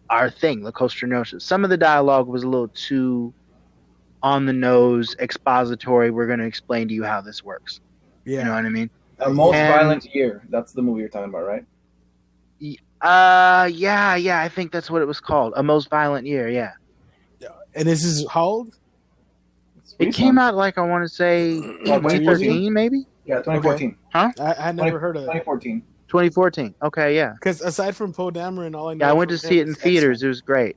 our thing, La Cosa Nostra. Some of the dialogue was a little too on the nose, expository. We're going to explain to you how this works. Yeah. You know what I mean? A Most Violent Year. That's the movie you're talking about, right? Yeah. I think that's what it was called. A Most Violent Year. Yeah. And this is how old? It came out like I want to say 2013, maybe. Yeah, 2014. Okay. Huh? I had never heard of it. 2014. 2014. Okay, yeah. Because aside from Poe Dameron, all I know. Yeah, I went to see it in theaters. X-Men. It was great.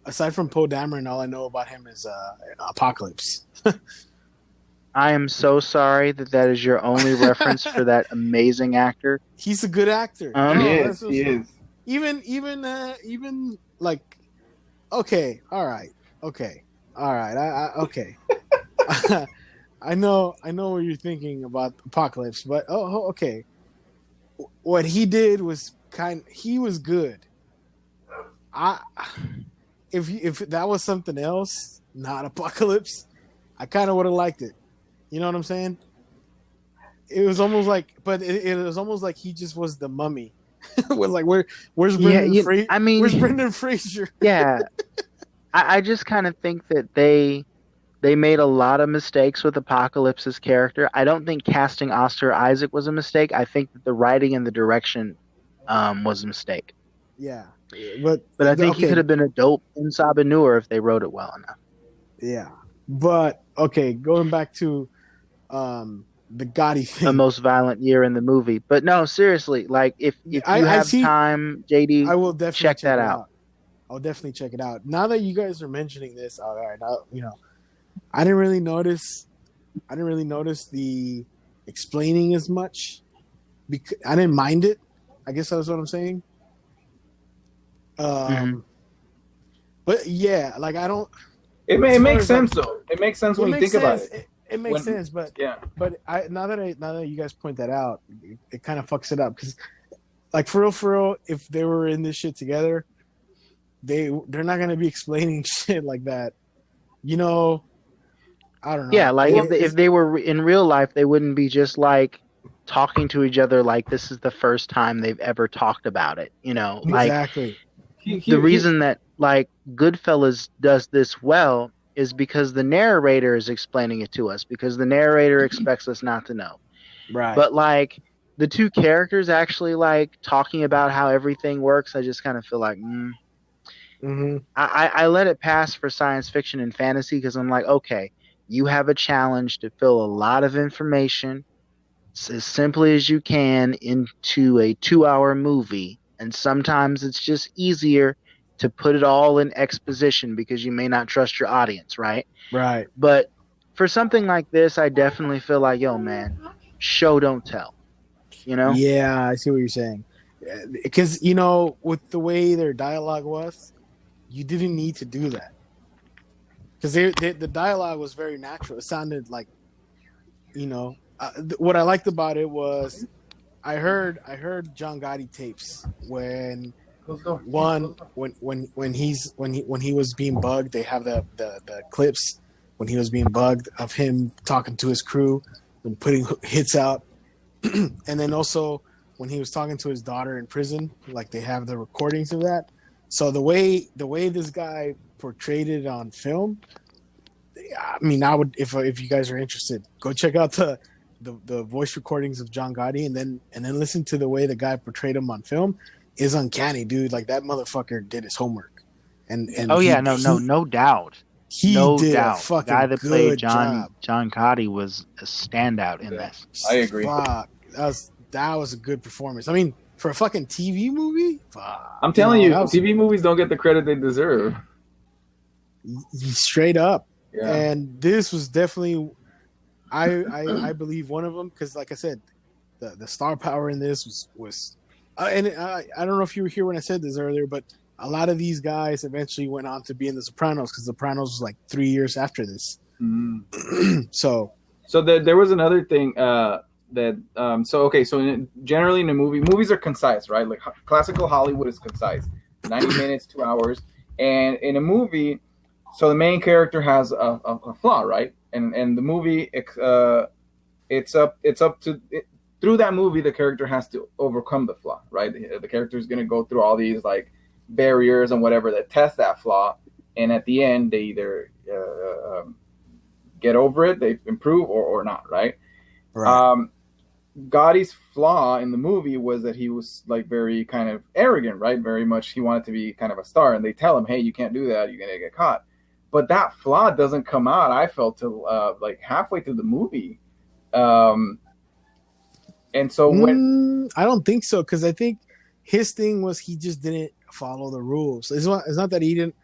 Aside from Poe Dameron, all I know about him is Apocalypse. I am so sorry that is your only reference for that amazing actor. He's a good actor. He is. Even like, okay, all right. Okay. I know what you're thinking about Apocalypse, but okay. What he did was he was good. If that was something else, not Apocalypse, I kind of would have liked it. You know what I'm saying? It was almost like, but it was almost like he just was the mummy. Was like, where's Brendan Fraser? I mean, where's Brendan Fraser? Yeah, I just kind of think that they made a lot of mistakes with Apocalypse's character. I don't think casting Oscar Isaac was a mistake. I think that the writing and the direction was a mistake. Yeah, but I think he could have been a dope Insaba Noor if they wrote it well enough. Yeah, but okay, going back to the Gotti thing, the Most Violent Year in the movie. But no, seriously, like if you have time, JD, I will definitely check that out. I'll definitely check it out. Now that you guys are mentioning this, all right, I didn't really notice the explaining as much because I didn't mind it. I guess that's what I'm saying. But yeah, like I don't. It makes sense though. It makes sense when you think about it. It makes sense, but yeah. But now that you guys point that out, it kind of fucks it up because, like for real, if they were in this shit together, they're not gonna be explaining shit like that. I don't know. Yeah, like if they were in real life, they wouldn't be just like talking to each other like this is the first time they've ever talked about it. Like exactly. The reason that like Goodfellas does this well is because the narrator is explaining it to us because the narrator expects us not to know. Right. But like the two characters actually like talking about how everything works, I just kind of feel like, I let it pass for science fiction and fantasy because I'm like, okay, you have a challenge to fill a lot of information as simply as you can into a 2-hour movie. And sometimes it's just easier to put it all in exposition because you may not trust your audience, right? Right. But for something like this, I definitely feel like, yo, man, show don't tell. Yeah, I see what you're saying. Because, with the way their dialogue was, you didn't need to do that. Because the dialogue was very natural. It sounded like, what I liked about it was I heard John Gotti tapes when he was being bugged. They have the clips when he was being bugged of him talking to his crew and putting hits out, and then also when he was talking to his daughter in prison, like they have the recordings of that. So the way this guy portrayed it on film, I mean, I would, if you guys are interested, go check out the voice recordings of John Gotti, and then listen to the way the guy portrayed him on film. Is uncanny, dude. Like that motherfucker did his homework. And no doubt. He did a fucking the guy that played job. John Gotti was a standout in this. I agree. Fuck. That was a good performance. I mean, for a fucking TV movie, fuck. I'm telling you, TV movies don't get the credit they deserve. Straight up. Yeah. And this was definitely, I believe, one of them, because like I said, the star power in this was and I don't know if you were here when I said this earlier, but a lot of these guys eventually went on to be in The Sopranos, because The Sopranos was like 3 years after this. So there was another thing generally in a movies are concise, right? Like classical Hollywood is concise, 90 minutes, 2 hours, and in a movie, so the main character has a flaw, right? And the movie it's up to it. Through that movie, the character has to overcome the flaw, right? The character is going to go through all these like barriers and whatever that test that flaw, and at the end, they either get over it, they improve, or not, right? Gotti's flaw in the movie was that he was like very kind of arrogant, right? Very much he wanted to be kind of a star, and they tell him, "Hey, you can't do that; you're going to get caught." But that flaw doesn't come out, I felt, till like halfway through the movie. And so when I don't think so, because I think his thing was he just didn't follow the rules. It's not that he didn't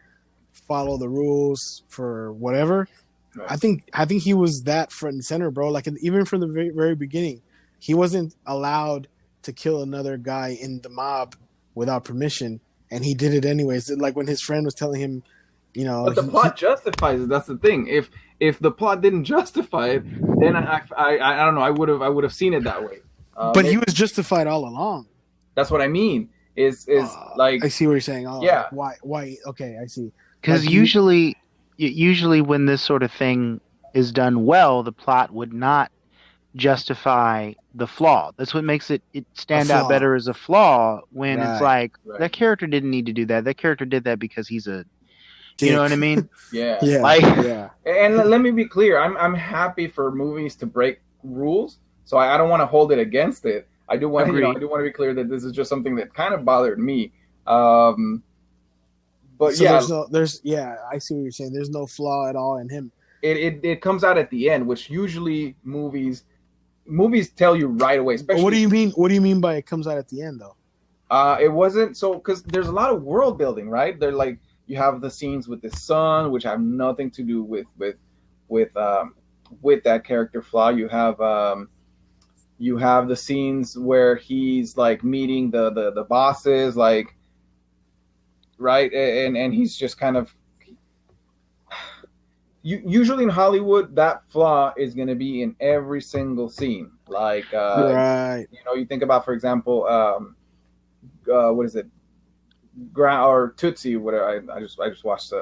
follow the rules for whatever. Right. I think he was that front and center, bro. Like even from the very, very beginning, he wasn't allowed to kill another guy in the mob without permission, and he did it anyways. Like when his friend was telling him, you know, but the plot justifies it. That's the thing. If the plot didn't justify it, then I don't know. I would have seen it that way. But he was justified all along. That's what I mean. Is like I see what you're saying. Oh, yeah. Why? Okay, I see. Because like usually when this sort of thing is done well, the plot would not justify the flaw. That's what makes it stand out better as a flaw when it's like that character didn't need to do that. That character did that because he's a dick. You know what I mean? Yeah. Yeah. And let me be clear. I'm happy for movies to break rules. So I don't want to hold it against it. I do want to be clear that this is just something that kind of bothered me. But so there's I see what you're saying. There's no flaw at all in him. It comes out at the end, which usually movies tell you right away. Especially, what do you mean? What do you mean by it comes out at the end, though? It wasn't so because there's a lot of world building, right? They're like you have the scenes with the son, which have nothing to do with that character flaw. You have the scenes where he's like meeting the bosses, like, right, and he's just kind of. Usually in Hollywood, that flaw is going to be in every single scene. Like, right. You think about, for example, what is it, or Tootsie? Whatever. I just watched.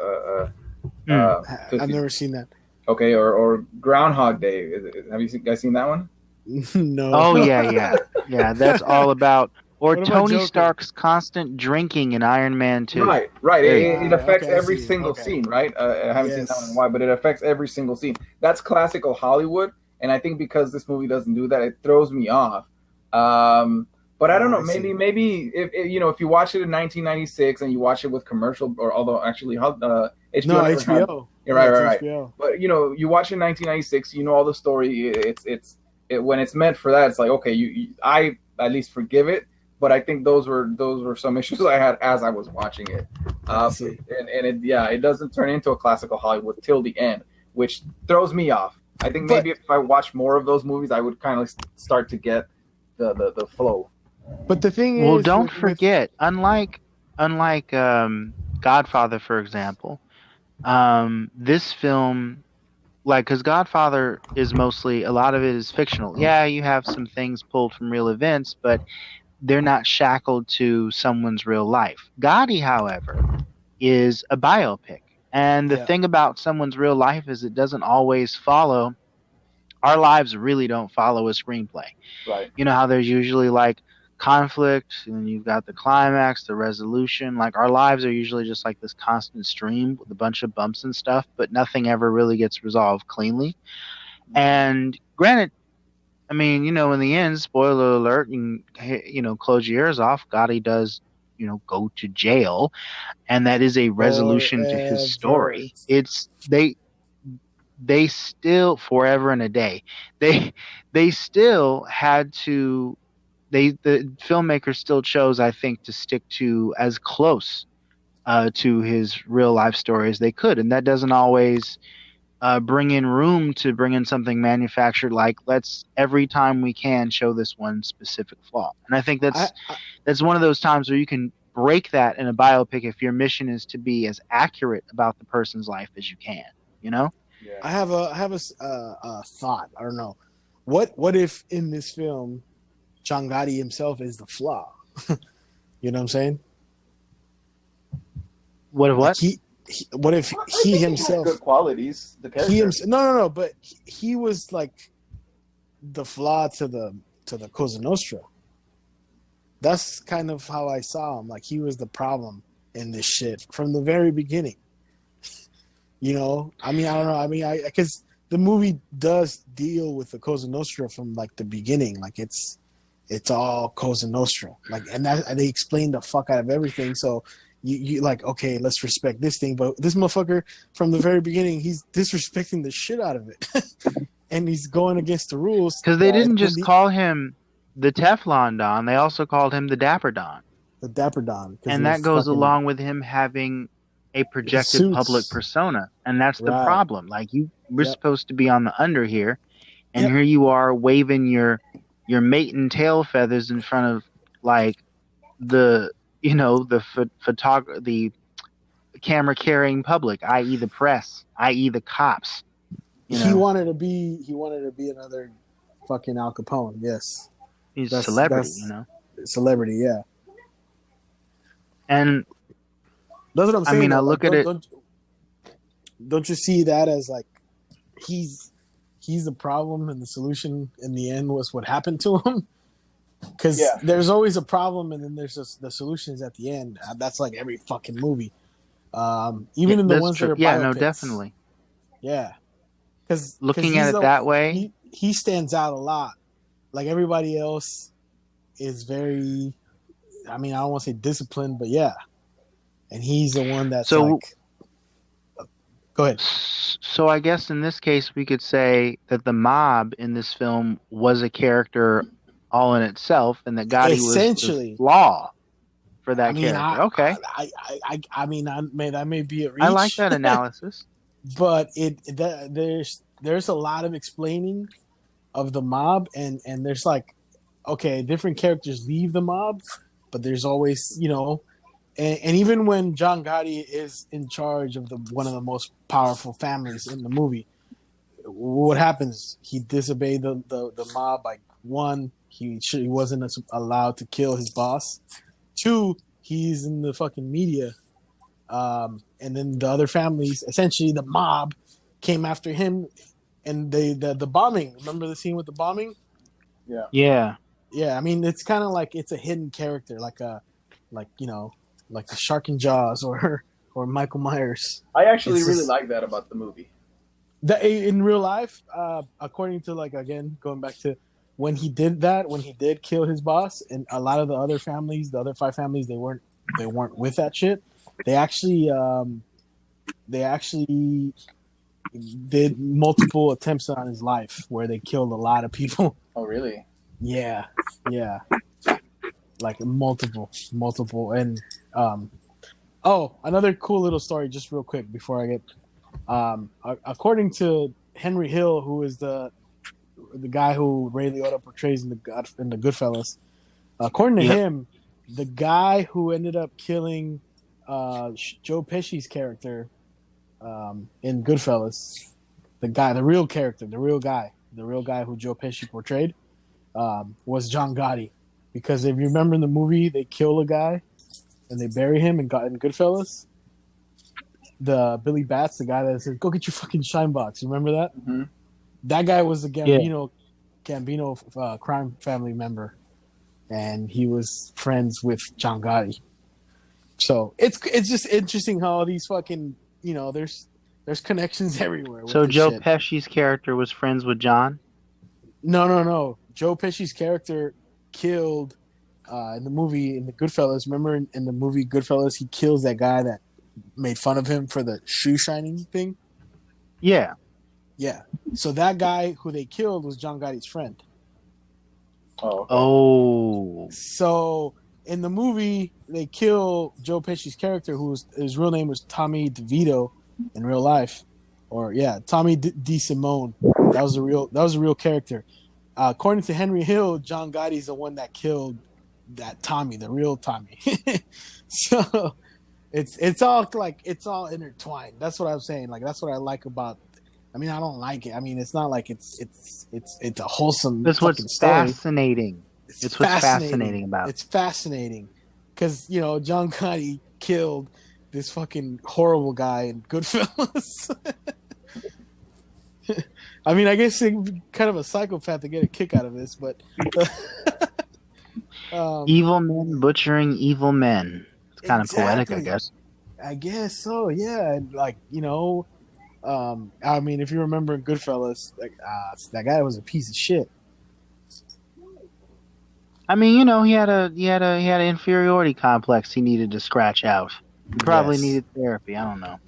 I've never seen that. Okay, or Groundhog Day. Have you guys seen that one? No. Oh yeah. That's all about. Or Tony Stark's constant drinking in Iron Man 2. Right. It affects every single scene, right? I haven't seen that one in a while, but it affects every single scene. That's classical Hollywood, and I think because this movie doesn't do that, it throws me off. But I don't know. Maybe if if you watch it in 1996 and you watch it with commercial, or although actually HBO. No, HBO. You're right. HBO. But you watch it in 1996, you know all the story. It's when it's meant for that. It's like okay, I at least forgive it. But I think those were some issues I had as I was watching it, it doesn't turn into a classical Hollywood till the end, which throws me off. I think maybe if I watch more of those movies, I would kind of start to get the flow. But the thing is, well, don't forget, unlike Godfather, for example, this film like, because Godfather is mostly, a lot of it is fictional. Yeah, you have some things pulled from real events, but they're not shackled to someone's real life. Gotti, however, is a biopic. And the thing about someone's real life is it doesn't always follow. Our lives really don't follow a screenplay. Right. You know how there's usually like conflict and you've got the climax, the resolution. Like our lives are usually just like this constant stream with a bunch of bumps and stuff, but nothing ever really gets resolved cleanly. And granted, I mean, you know, in the end, spoiler alert, you know, close your ears off. Gotti does, you know, go to jail, and that is a resolution to his story. It's they still, forever and a day, they still had to, the filmmaker still chose, I think, to stick to as close to his real life story as they could, and that doesn't always bring in room to bring in something manufactured, like let's every time we can show this one specific flaw. And I think that's one of those times where you can break that in a biopic if your mission is to be as accurate about the person's life as you can, you know. Yeah. I have a thought. I don't know. What if in this film, John Gotti himself is the flaw? You know what I'm saying? What? Like what if he himself good qualities? The character. No. But he was like the flaw to the Cosa Nostra. That's kind of how I saw him. Like he was the problem in this shit from the very beginning. You know, I mean, I don't know. I mean, because the movie does deal with the Cosa Nostra from like the beginning. Like it's all Cosa Nostra. Like, and they explain the fuck out of everything. So you like, okay, let's respect this thing. But this motherfucker from the very beginning, he's disrespecting the shit out of it, and he's going against the rules. Because they didn't just call him the Teflon Don; they also called him the Dapper Don. The Dapper Don, and that goes along with him having a projected public persona, and that's the problem. Like we're supposed to be on the under here, and here you are waving your mate and tail feathers in front of like the the camera carrying public, i.e. the press, i.e. the cops. He wanted to be another fucking Al Capone. Yes, he's a celebrity. Celebrity. Yeah, and that's what I'm saying. I mean, I look at it. Don't you see that as like he's the problem and the solution in the end was what happened to him? Because there's always a problem and then there's just the solutions at the end. That's like every fucking movie, even in the ones that are biopics. No, definitely. Yeah, because looking at it that way, he stands out a lot. Like everybody else is very, I mean, I don't want to say disciplined, but yeah. And he's the one that's like... Go ahead. So I guess in this case, we could say that the mob in this film was a character all in itself, and that Gotti was the flaw for that character. Okay. I mean, that may be a reach. I like that analysis. But there's a lot of explaining of the mob, and there's like, okay, different characters leave the mob, but there's always, you know... And even when John Gotti is in charge of one of the most powerful families in the movie, what happens? He disobeyed the mob. Like, one, he wasn't allowed to kill his boss. Two, he's in the fucking media. And then the other families, essentially the mob, came after him. And the bombing. Remember the scene with the bombing? Yeah. I mean, it's kind of like it's a hidden character, like the Shark in Jaws or Michael Myers. I actually really like that about the movie. In real life, according to going back to when he did kill his boss, and a lot of the other families, the other 5 families, they weren't with that shit. They actually did multiple attempts on his life where they killed a lot of people. Oh, really? Yeah. Like multiple, and another cool little story, just real quick before I get, according to Henry Hill, who is the guy who Ray Liotta portrays in the Goodfellas, according to him, the guy who ended up killing Joe Pesci's character in Goodfellas, the real character, the real guy who Joe Pesci portrayed, was John Gotti. Because if you remember in the movie, they kill a guy and they bury him in Goodfellas. The Billy Bats, the guy that says, "Go get your fucking shine box." You remember that? Mm-hmm. That guy was the Gambino crime family member, and he was friends with John Gotti. So it's just interesting how all these fucking there's connections everywhere. So Joe shit. Pesci's character was friends with John? No. Joe Pesci's character killed in the Goodfellas. Remember in the movie Goodfellas, he kills that guy that made fun of him for the shoe shining thing. Yeah. So that guy who they killed was John Gotti's friend. Oh. Okay. Oh. So in the movie, they kill Joe Pesci's character, his real name was Tommy DeVito in real life, Tommy DeSimone. That was a real character. According to Henry Hill, John Gotti's the one that killed that Tommy, the real Tommy. So it's all intertwined. That's what I'm saying. Like that's what I like about. I mean, I don't like it. I mean, it's not like it's a wholesome. That's what's story. fascinating. It's what's fascinating about it. It's fascinating because John Gotti killed this fucking horrible guy in Goodfellas. I mean, I guess he's kind of a psychopath to get a kick out of this, but evil men butchering evil men. It's kind of poetic, I guess. I guess so. Yeah, like I mean, if you remember in Goodfellas, that guy was a piece of shit. I mean, he had an inferiority complex he needed to scratch out. He probably needed therapy. I don't know.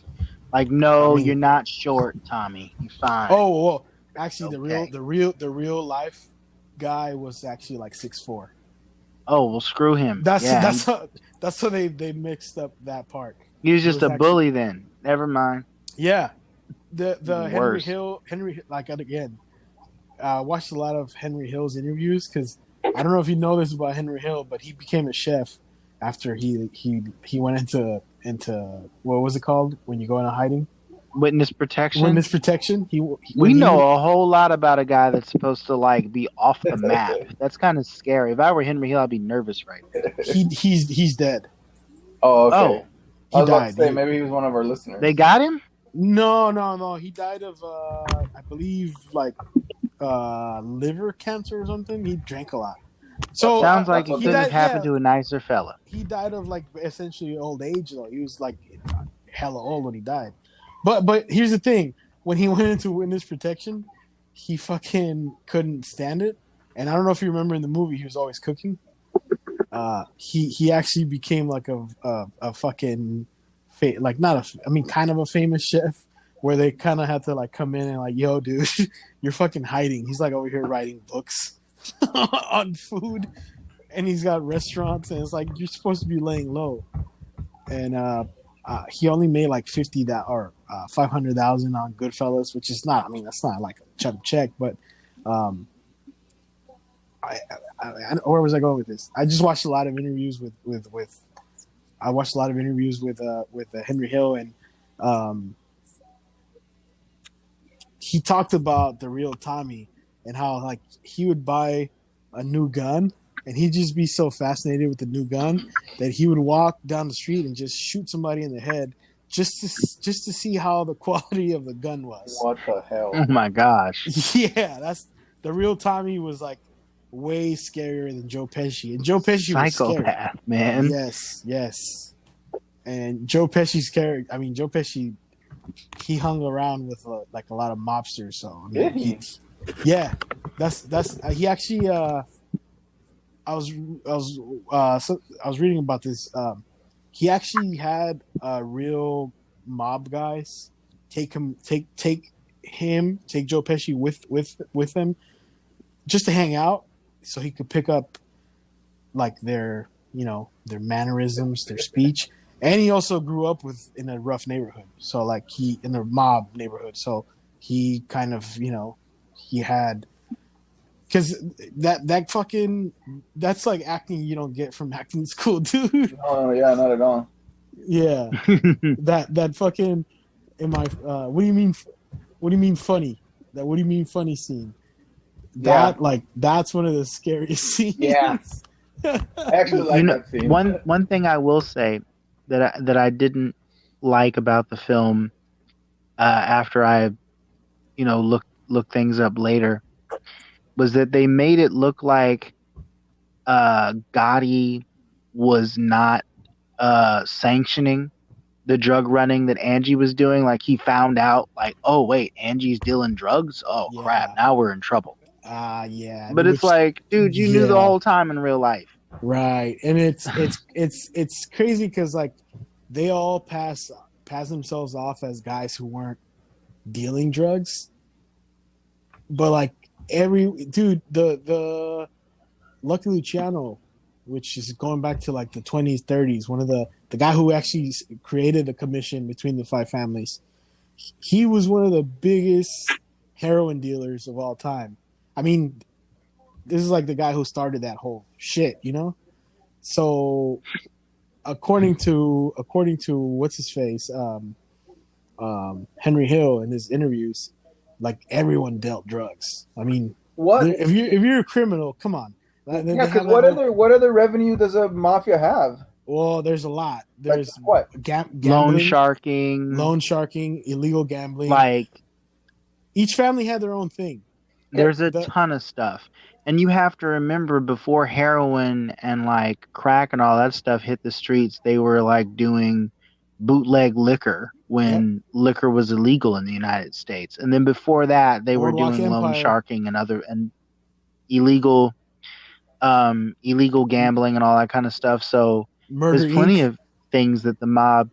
Like, no, you're not short, Tommy. You're fine. Oh, well, actually, the real life guy was actually like 6'4". Oh, well, screw him. That's how they mixed up that part. He was just a bully then. Never mind. Yeah, the Henry like again. Watched a lot of Henry Hill's interviews because I don't know if you know this about Henry Hill, but he became a chef after he went into what was it called when you go into hiding? Witness protection. We know a whole lot about a guy that's supposed to be off the map. That's kind of scary. If I were Henry Hill, I'd be nervous right now. He's dead. Oh, okay. He I was died. about to say, maybe he was one of our listeners. They got him? No. He died of I believe liver cancer or something. He drank a lot. So sounds like it could have happened to a nicer fella. He died of essentially old age though. He was hella old when he died. But here's the thing: when he went into witness protection, he fucking couldn't stand it. And I don't know if you remember in the movie, he was always cooking. He actually became like a fucking kind of a famous chef where they kind of had to come in and yo, dude, you're fucking hiding. He's over here writing books on food, and he's got restaurants, and it's you're supposed to be laying low. And he only made $50,000 or $500,000 on Goodfellas, which is not. I mean, that's not a chump check, but where was I going with this? I just watched a lot of interviews with Henry Hill, and he talked about the real Tommy and how he would buy a new gun and he'd just be so fascinated with the new gun that he would walk down the street and just shoot somebody in the head just to see how the quality of the gun was. What the hell? Oh my gosh. Yeah, that's the real Tommy was way scarier than Joe Pesci. And Joe Pesci was psychopath, man. Yes. And Joe Pesci's character, Joe Pesci, he hung around with a lot of mobsters. So he actually. I was reading about this. He actually had real mob guys take Joe Pesci with him just to hang out, so he could pick up their mannerisms, their speech. And he also grew up in a rough neighborhood. So he in the mob neighborhood. So he kind of, he had, because that's acting you don't get from acting school, dude. Oh yeah, not at all. Yeah. that fucking, what do you mean? What do you mean funny? What do you mean funny scene? Yeah. That's one of the scariest scenes. Yeah. I actually like that scene. One thing I will say that I didn't like about the film, after I, looked things up later, was that they made it look like Gotti was not sanctioning the drug running that Angie was doing. Like, he found out, like, oh wait, Angie's dealing drugs. Oh Yeah. crap, now we're in trouble. Yeah. But it's like, dude, you knew the whole time in real life. Right, and it's crazy because like they all pass themselves off as guys who weren't dealing drugs, but like the Lucky Luciano, which is going back to like the 20s, 30s, one of the guy who actually created the commission between the five families, he was one of the biggest heroin dealers of all time. I mean, this is like the guy who started that whole shit, So, according to what's his face, Henry Hill in his interviews, like everyone dealt drugs. I mean, what if you're a criminal? Come on. Yeah, because what other revenue does a mafia have? Well, there's a lot. There's like what? Gambling, loan sharking, illegal gambling. Like, each family had their own thing. There's a ton of stuff. And you have to remember, before heroin and like crack and all that stuff hit the streets, they were like doing bootleg liquor when liquor was illegal in the United States. And then before that, they were doing loan sharking and illegal gambling and all that kind of stuff. So there's plenty of things that the mob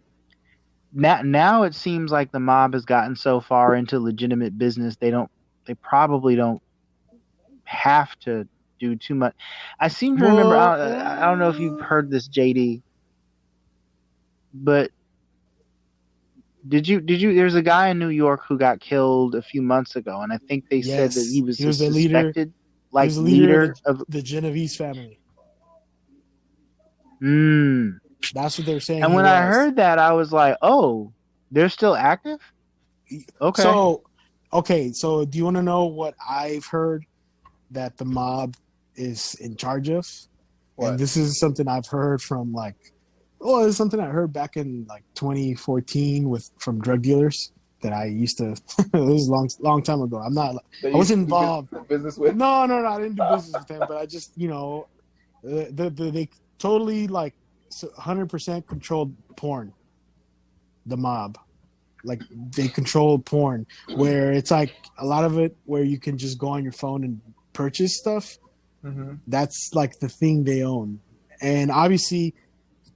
now it seems like the mob has gotten so far into legitimate business, they probably don't have to do too much. I seem to remember, I don't know if you've heard this, JD, but did you there's a guy in New York who got killed a few months ago, and I think they said that he was a suspected leader of the Genovese family. That's what they're saying. And when I heard that, I was like, oh, they're still active? Okay. So do you want to know what I've heard that the mob is in charge of? What? And this is something I've heard from it's something I heard back in like 2014 from drug dealers that I used to. It was a long time ago. I wasn't involved. Business with? No, I didn't do business with them. But I just, they totally 100% controlled porn. The mob. Like, they control porn, where it's like a lot of it where you can just go on your phone and purchase stuff. Mm-hmm. That's like the thing they own. And obviously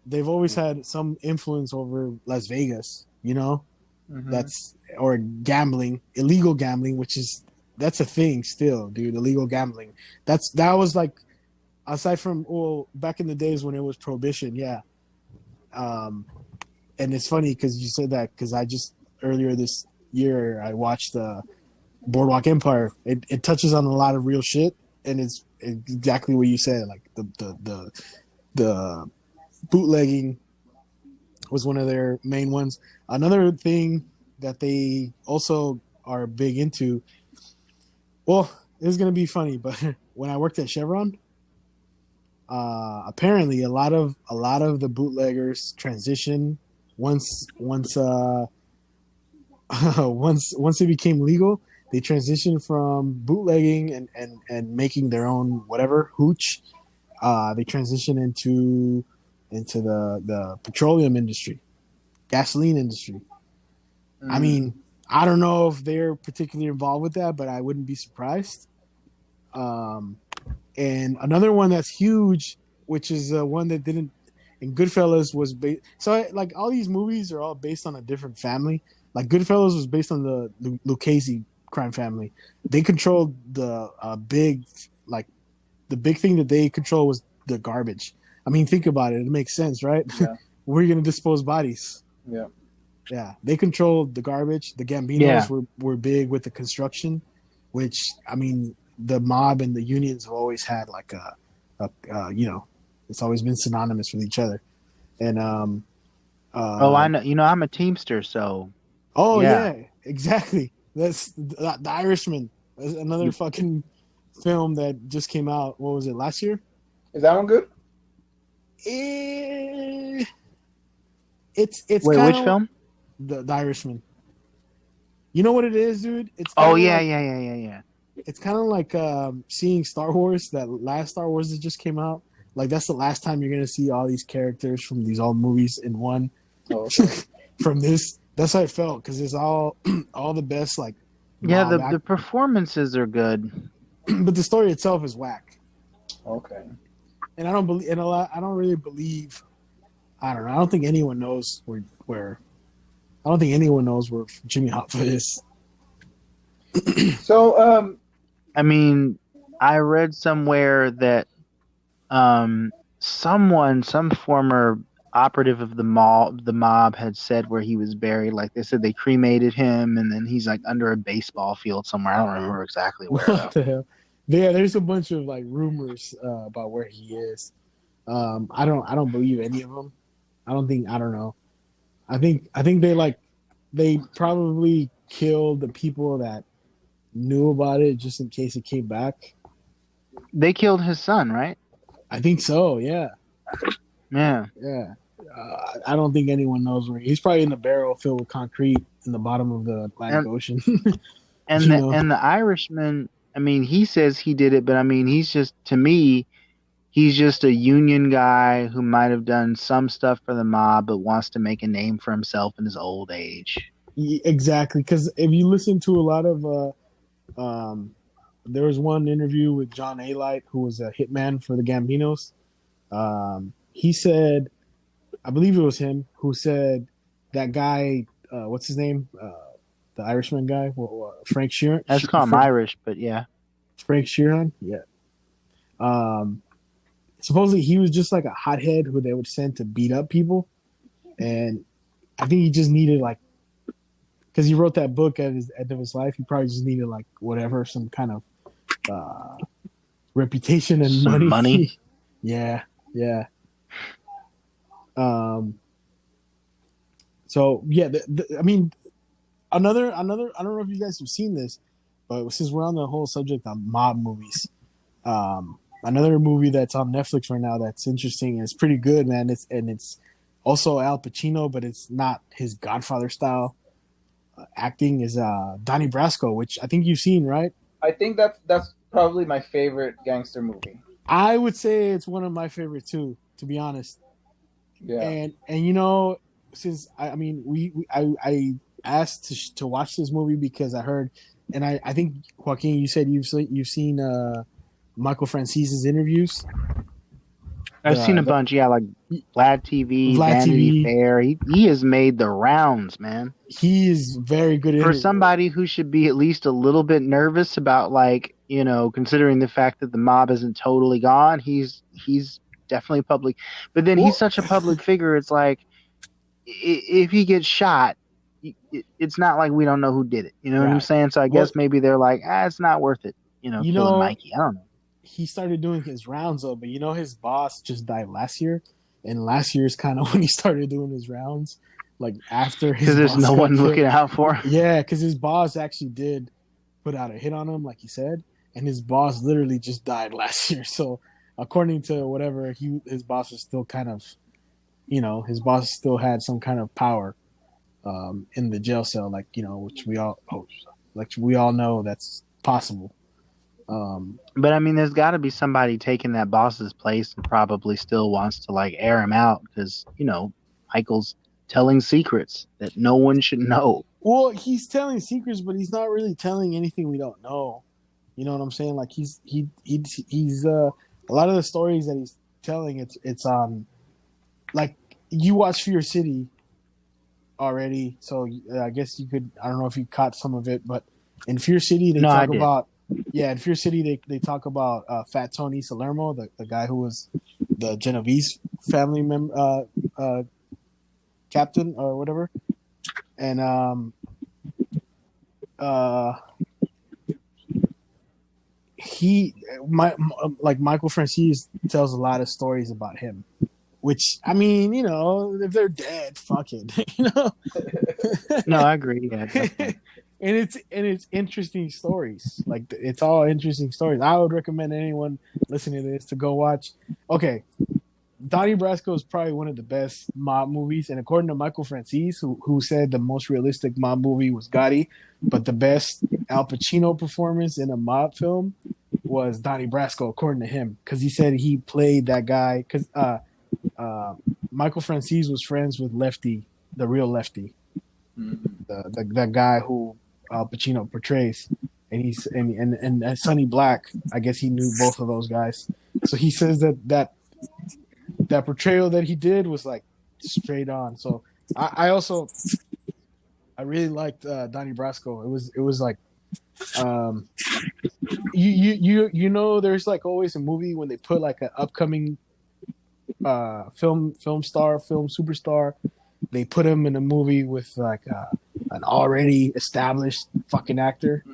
they've always had some influence over Las Vegas, mm-hmm. Or gambling, illegal gambling, that's a thing still, dude. Illegal gambling. That was like, aside from, back in the days when it was prohibition. Yeah. And it's funny because you said that, because I just earlier this year I watched Boardwalk Empire. It touches on a lot of real shit, and it's exactly what you said. Like the bootlegging was one of their main ones. Another thing that they also are big into. Well, it's gonna be funny, but when I worked at Chevron, apparently a lot of the bootleggers transition once it became legal. They transitioned from bootlegging and making their own whatever hooch. They transitioned into the petroleum industry, gasoline industry. I mean, I don't know if they're particularly involved with that, but I wouldn't be surprised. And another one that's huge, which is one that didn't, in Goodfellas was based. So like all these movies are all based on a different family. Like Goodfellas was based on the Lucchese crime family. They controlled the big thing that they control was the garbage. I mean, think about it. It makes sense, right? Yeah. Where are you going to dispose bodies? Yeah. Yeah. They controlled the garbage. The Gambinos were big with the construction, which, I mean, the mob and the unions have always had like it's always been synonymous with each other. And I know, I'm a Teamster, so. Oh yeah, exactly. That's the Irishman. That's another fucking film that just came out. What was it, last year? Is that one good? It's Wait, which film? The Irishman. You know what it is, dude? It's Yeah. It's kind of like seeing Star Wars, that last Star Wars that just came out. Like, that's the last time you're gonna see all these characters from these old movies in one. Oh, okay. From this, that's how it felt, because it's all the best. Like, Yeah, the performances are good, but the story itself is whack. Okay. And I don't believe, I don't really believe. I don't know. I don't think anyone knows where. I don't think anyone knows where Jimmy Hoffa is. So, I mean, I read somewhere that some former operative of the mob had said where he was buried. Like, they said they cremated him, and then he's like under a baseball field somewhere. I don't remember exactly where. What the hell? Yeah, there's a bunch of like rumors about where he is. I don't believe any of them. I don't know. I think they probably killed the people that knew about it just in case it came back. They killed his son, right? I think so. Yeah. Yeah. Yeah. I don't think anyone knows where he's probably in a barrel filled with concrete in the bottom of the Atlantic Ocean. And the Irishman, I mean, he says he did it, but I mean, he's just a union guy who might have done some stuff for the mob, but wants to make a name for himself in his old age. Exactly, because if you listen to a lot of, there was one interview with John Alight, who was a hitman for the Gambinos. He said, I believe it was him who said that guy, what's his name, the Irishman guy, Frank Sheeran. That's called him Irish, but yeah, Frank Sheeran, yeah. Supposedly he was just like a hothead who they would send to beat up people, and I think he just needed, like, because he wrote that book at the end of his life, he probably just needed, like, whatever, some kind of reputation and some money. Yeah. So yeah, I mean, another. I don't know if you guys have seen this, but since we're on the whole subject of mob movies, another movie that's on Netflix right now that's interesting and it's pretty good, man. It's also Al Pacino, but it's not his Godfather style acting. Is Donnie Brasco, which I think you've seen, right? I think that's probably my favorite gangster movie. I would say it's one of my favorite too, to be honest. Yeah. And you know, since I asked to watch this movie because I heard, and I think Joaquin, you said you've seen Michael Francese's interviews. I've seen a bunch, yeah, like Vlad TV, Vanity Fair. He has made the rounds, man. He is very good for somebody who should be at least a little bit nervous about, like, you know, considering the fact that the mob isn't totally gone. He's definitely public, but then he's such a public figure. It's like, if he gets shot, it's not like we don't know who did it. You know what I'm saying? So I guess maybe they're like, it's not worth it. You know, killing Mikey. I don't know. He started doing his rounds though, but you know, his boss just died last year, and last year is kind of when he started doing his rounds, like after his. Because there's no one looking out for him. Yeah, because his boss actually did put out a hit on him, like he said, and his boss literally just died last year. So according to whatever, his boss was still kind of, you know, his boss still had some kind of power in the jail cell, like, you know, which we all know that's possible. But I mean, there's got to be somebody taking that boss's place and probably still wants to, like, air him out because, you know, Michael's telling secrets that no one should know. Well, he's telling secrets, but he's not really telling anything we don't know. You know what I'm saying? Like, he's a lot of the stories that he's telling, it's on, like, you watch Fear City already, so I guess you could, I don't know if you caught some of it, but in Fear City they talk about. Yeah, in Fear City, they talk about Fat Tony Salermo, the guy who was the Genovese family member, captain or whatever, and Michael Francis tells a lot of stories about him, which, I mean, you know, if they're dead, fuck it, you know. No, I agree. Yeah, definitely. it's interesting stories. Like it's all interesting stories. I would recommend anyone listening to this to go watch. Okay, Donnie Brasco is probably one of the best mob movies, and according to Michael Francis, who said the most realistic mob movie was Gotti, but the best Al Pacino performance in a mob film was Donnie Brasco, according to him, because he said he played that guy. Because Michael Francis was friends with Lefty, the real Lefty, the guy who Al Pacino portrays, and he's and Sonny Black. I guess he knew both of those guys, so he says that portrayal that he did was like straight on. So I really liked Donnie Brasco. It was like you know, there's like always a movie when they put like an upcoming film superstar, they put him in a movie with like an already established fucking actor,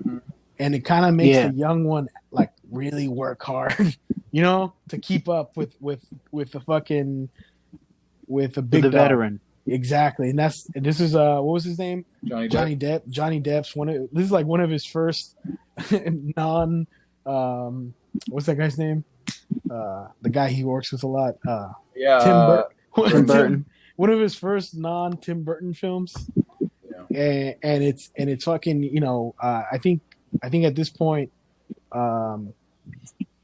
and it kind of makes the young one like really work hard, you know, to keep up with the fucking with the big veteran. Exactly, and this is what was his name? Johnny Depp. Johnny Depp's this is like one of his first non what's that guy's name? The guy he works with a lot. Tim Burton. One of his first non Tim Burton films. Yeah. And it's fucking, you know, I think at this point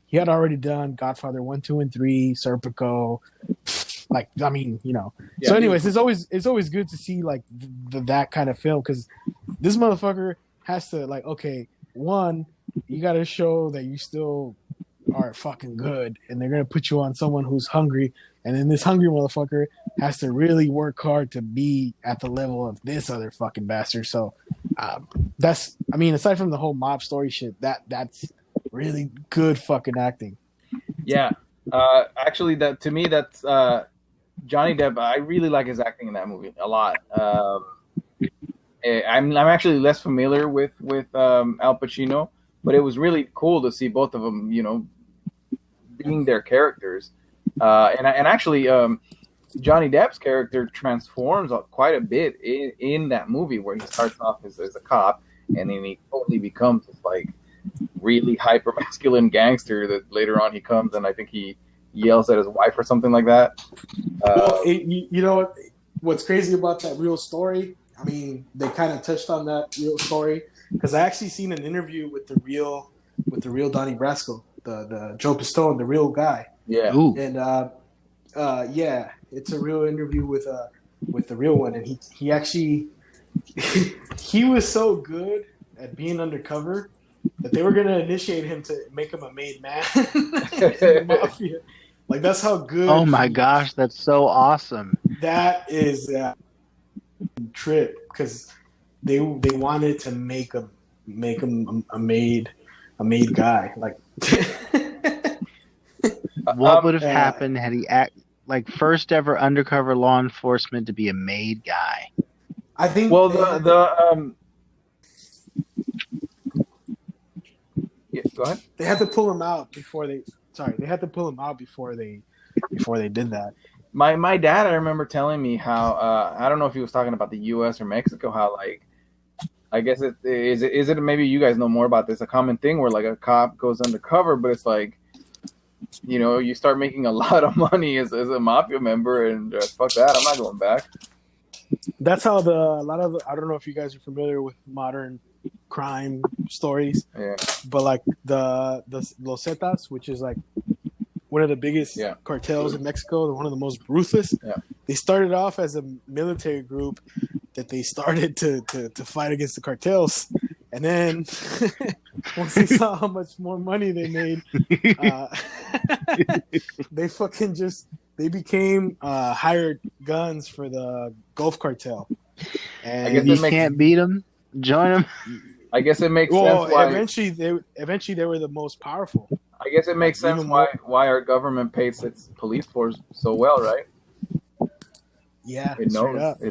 he had already done Godfather 1, 2, and 3, Serpico. Like, I mean, you know. Yeah, so anyways, it's always good to see like that kind of film, because this motherfucker has to, like, okay, one, you got to show that you still are fucking good, and they're gonna put you on someone who's hungry, and then this hungry motherfucker has to really work hard to be at the level of this other fucking bastard. So that's, I mean, aside from the whole mob story shit, that's really good fucking acting. Yeah, actually, that to me, that's Johnny Depp. I really like his acting in that movie a lot. I'm actually less familiar with Al Pacino, but it was really cool to see both of them, you know, being their characters. And actually, Johnny Depp's character transforms quite a bit in that movie, where he starts off as a cop, and then he totally becomes this like really hyper masculine gangster that later on he comes, and I think he yells at his wife or something like that. You know what's crazy about that real story? I mean, they kind of touched on that real story, because I actually seen an interview with the real Donnie Brasco, the Joe Pistone, the real guy. Yeah. Ooh. And yeah, it's a real interview with the real one, and he actually he was so good at being undercover that they were gonna initiate him to make him a made man in the mafia. Like, that's how good. Oh my gosh, that's so awesome. That is a trip, because they wanted to make him a made guy. Like, what would have happened had he like first ever undercover law enforcement to be a made guy? I think. Well, yeah, go ahead. They had to pull him out before they. Sorry, they had to pull him out before they did that. My dad, I remember telling me how I don't know if he was talking about the U.S. or Mexico, how like, I guess is it maybe you guys know more about this, a common thing where like a cop goes undercover, but it's like, you know, you start making a lot of money as a mafia member, and fuck that, I'm not going back. That's how I don't know if you guys are familiar with modern crime stories, but like the Los Zetas, which is like one of the biggest cartels in Mexico, one of the most ruthless. Yeah. They started off as a military group that they started to fight against the cartels, and then once they saw how much more money they made, they became hired guns for the Gulf cartel. And I guess you can't beat them. Join them. I guess it makes sense why eventually they were the most powerful. I guess it makes sense why our government pays its police force so well, right? Yeah, it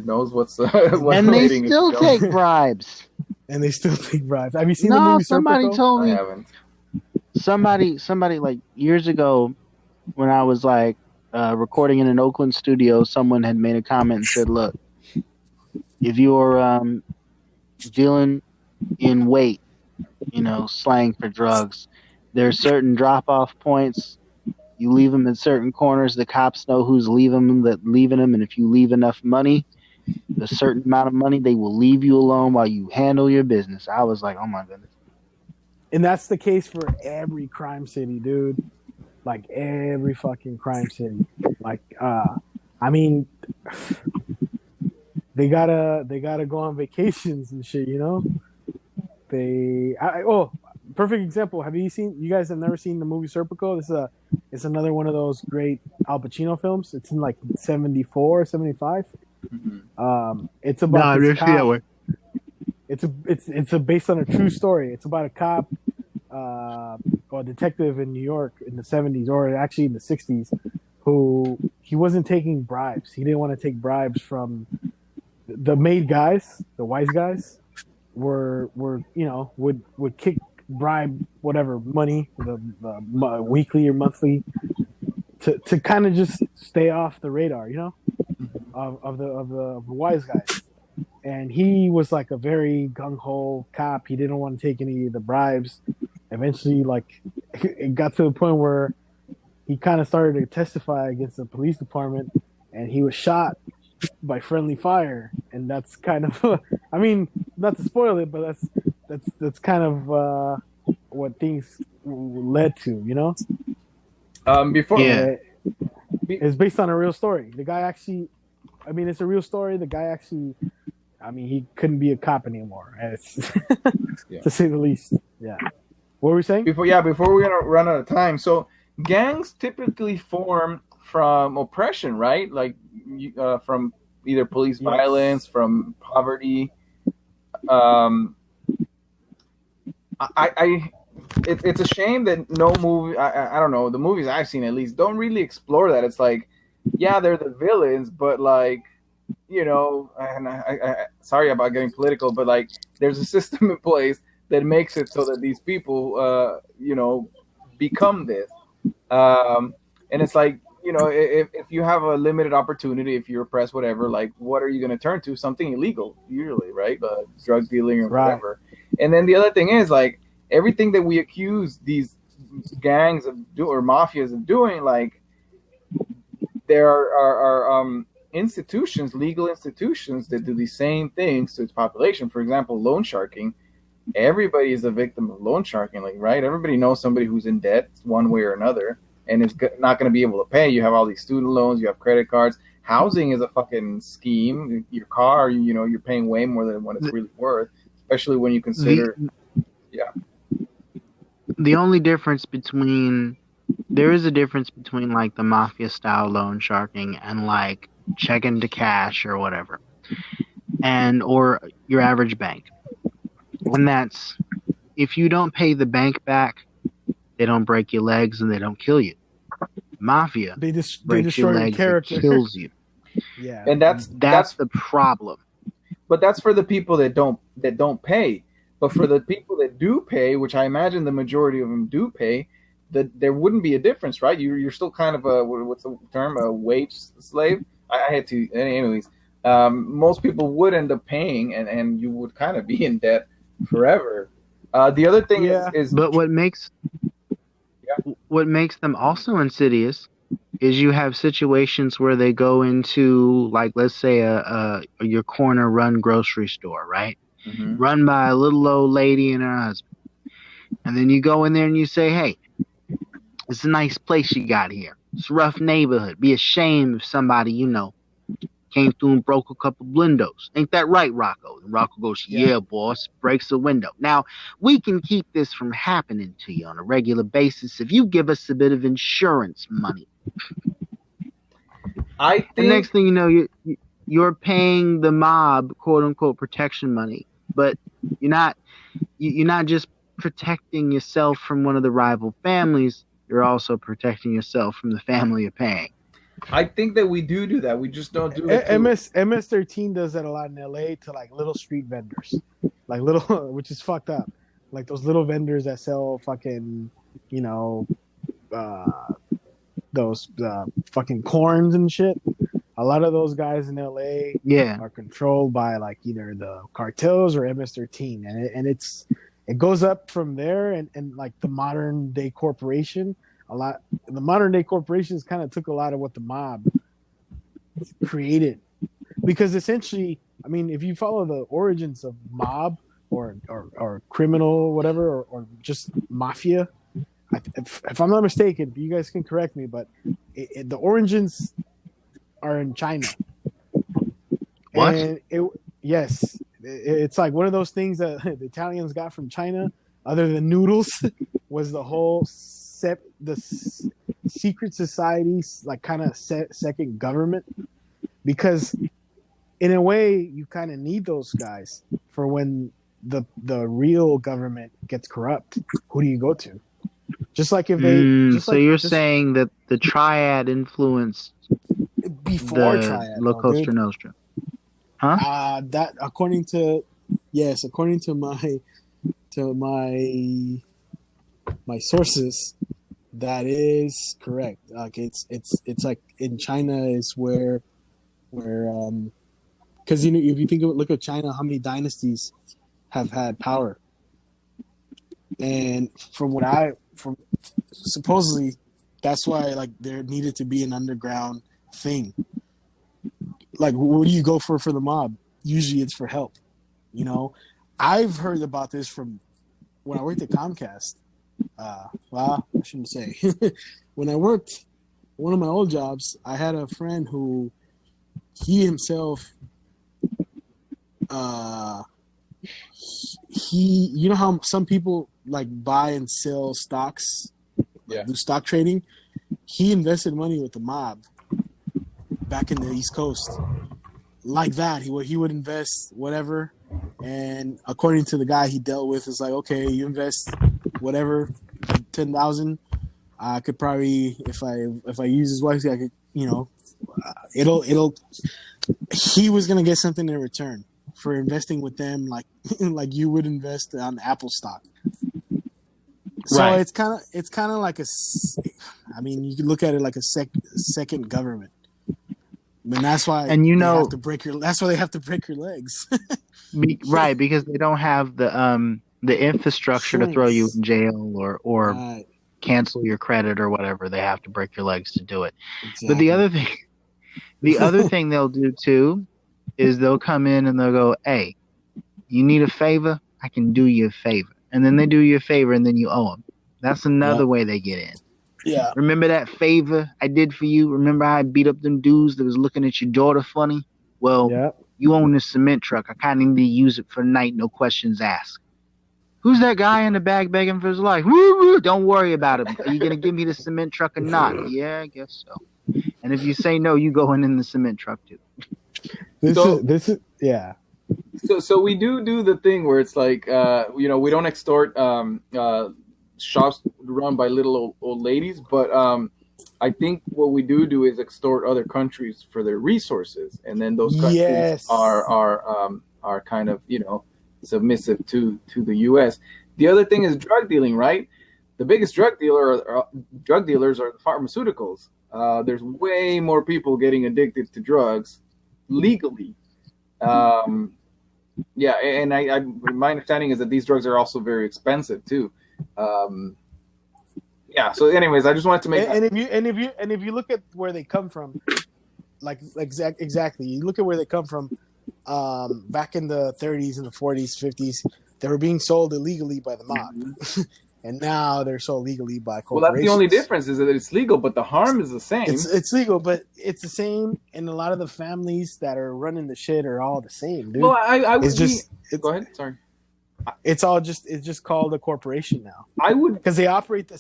knows what's and they still take bribes. And they still take bribes. Have you seen the movie? Somebody told me. I haven't. Somebody like years ago, when I was like recording in an Oakland studio, someone had made a comment and said, "Look, if you're dealing in weight, slang for drugs. There's certain drop-off points. You leave them in certain corners. The cops know who's leaving them, and if you leave enough money, a certain amount of money, they will leave you alone while you handle your business. I was like, oh my goodness. And that's the case for every crime city, dude. Like every fucking crime city. Like, I mean, they gotta go on vacations and shit, perfect example. You guys have never seen the movie Serpico? It's another one of those great Al Pacino films. It's in like 74, 75. It's about this cop. It's based on a true story. It's about a cop, or a detective in New York in the 70s, or actually in the 60s, who he wasn't taking bribes. He didn't want to take bribes from the made guys, the wise guys, would bribe whatever money, the weekly or monthly, to kind of just stay off the radar, of the wise guys. And he was like a very gung-ho cop. He didn't want to take any of the bribes. Eventually, like, it got to the point where he kind of started to testify against the police department, and he was shot by friendly fire. And that's kind of, I mean, not to spoil it, but that's kind of what things led to, It's based on a real story. The guy actually, it's a real story. The guy actually, he couldn't be a cop anymore, to say the least. Yeah. What were we saying? Before we're gonna run out of time. So gangs typically form from oppression, right? Like from either police violence, from poverty. It's a shame that no movie. I don't know, the movies I've seen at least don't really explore that. It's like, yeah, they're the villains, but like, and I sorry about getting political, but like, there's a system in place that makes it so that these people, become this. And it's like, if you have a limited opportunity, if you're oppressed, whatever, like, what are you going to turn to? Something illegal, usually, right? Drug dealing or whatever. And then the other thing is, like, everything that we accuse these gangs of or mafias of doing, like, there are institutions, legal institutions, that do the same things to its population. For example, loan sharking. Everybody is a victim of loan sharking, like, right? Everybody knows somebody who's in debt one way or another and is not going to be able to pay. You have all these student loans, you have credit cards. Housing is a fucking scheme. Your car, you're paying way more than what it's really worth, especially when you consider. The only difference there is a difference between like the mafia style loan sharking and like checking to cash or whatever, or your average bank. And that's, if you don't pay the bank back, they don't break your legs and they don't kill you. Mafia breaks your legs and kills you. Yeah, and that's the problem. But that's for the people that don't pay. But for the people that do pay, which I imagine the majority of them do pay, there wouldn't be a difference, right? You're still kind of what's the term, a wage slave. I had to, anyways. Most people would end up paying, and you would kind of be in debt forever. The other thing is but what makes them also insidious is you have situations where they go into, like, let's say your corner run grocery store, right? Mm-hmm. Run by a little old lady and her husband, and then you go in there and you say, hey, it's a nice place you got here. It's a rough neighborhood. Be a shame if somebody came through and broke a couple windows. Ain't that right, Rocco? And Rocco goes, yeah, boss. Breaks a window. Now, we can keep this from happening to you on a regular basis if you give us a bit of insurance money. The next thing you know, you're paying the mob, quote unquote, protection money, but you're not just protecting yourself from one of the rival families. You're also protecting yourself from the family you're paying. I think that we do that. We just don't do it. MS-13 does that a lot in LA to like little street vendors, like little, which is fucked up. Like those little vendors that sell fucking, those fucking corns and shit. A lot of those guys in LA are controlled by like either the cartels or MS-13, and it goes up from there, and like the modern day corporation. The modern day corporations kind of took a lot of what the mob created, because essentially, I mean, if you follow the origins of mob or criminal, whatever, or just mafia, if I'm not mistaken, you guys can correct me, but the origins are in China. What? And it's like one of those things that the Italians got from China, other than noodles, was the whole the secret societies, like kind of second government, because in a way you kind of need those guys for when the real government gets corrupt. Who do you go to? Just like if they. So you're saying that the triad influenced before the triad, La Costa Nostra, huh? That according to my sources, that is correct. Like it's like in China is where because if you look at China, how many dynasties have had power, and from supposedly that's why like there needed to be an underground thing. Like, what do you go for the mob? Usually it's for help. You know, I've heard about this from when I worked at Comcast. Well, I shouldn't say. When I worked one of my old jobs, I had a friend who he himself, you know how some people like buy and sell stocks, do stock trading. He invested money with the mob back in the East Coast, like that. He would invest whatever, and according to the guy he dealt with, it's like, okay, you invest whatever, 10,000. I could probably, if I use his wife, I could, you know, it'll. He was gonna get something in return for investing with them, like you would invest on Apple stock. So right. it's kind of like I mean, you can look at it like a second government. And that's why and you know, that's why they have to break your legs. Right, because they don't have the infrastructure to throw you in jail or right. Cancel your credit or whatever. They have to break your legs to do it. Exactly. But the other thing they'll do too is they'll come in and they'll go, "Hey, you need a favor? I can do you a favor." And then they do you a favor and then you owe them. That's another way they get in. Yeah. Remember that favor I did for you? Remember how I beat up them dudes that was looking at your daughter funny? Well, you own this cement truck. I kind of need to use it for the night, no questions asked. Who's that guy in the back begging for his life? Woo, woo, don't worry about him. Are you going to give me the cement truck or not? Yeah, I guess so. And if you say no, you go in the cement truck too. This is yeah. So we do the thing where it's like, you know, we don't extort shops run by little old ladies, but I think what we do is extort other countries for their resources, and then those countries are kind of, you know, submissive to the U.S. The other thing is drug dealing, right? The biggest drug dealers are the pharmaceuticals. There's way more people getting addicted to drugs legally. Yeah, and I my understanding is that these drugs are also very expensive too. Yeah. So, anyways, I just wanted to make if you look at where they come from, exactly, you look at where they come from. Back in the 30s and the 40s, 50s, they were being sold illegally by the mob, and now they're sold legally by corporations. Well, that's the only difference, is that it's legal, but the harm is the same. It's legal, but it's the same, and a lot of the families that are running the shit are all the same, dude. Well, go ahead. Sorry. It's just called a corporation now. I would, because they operate the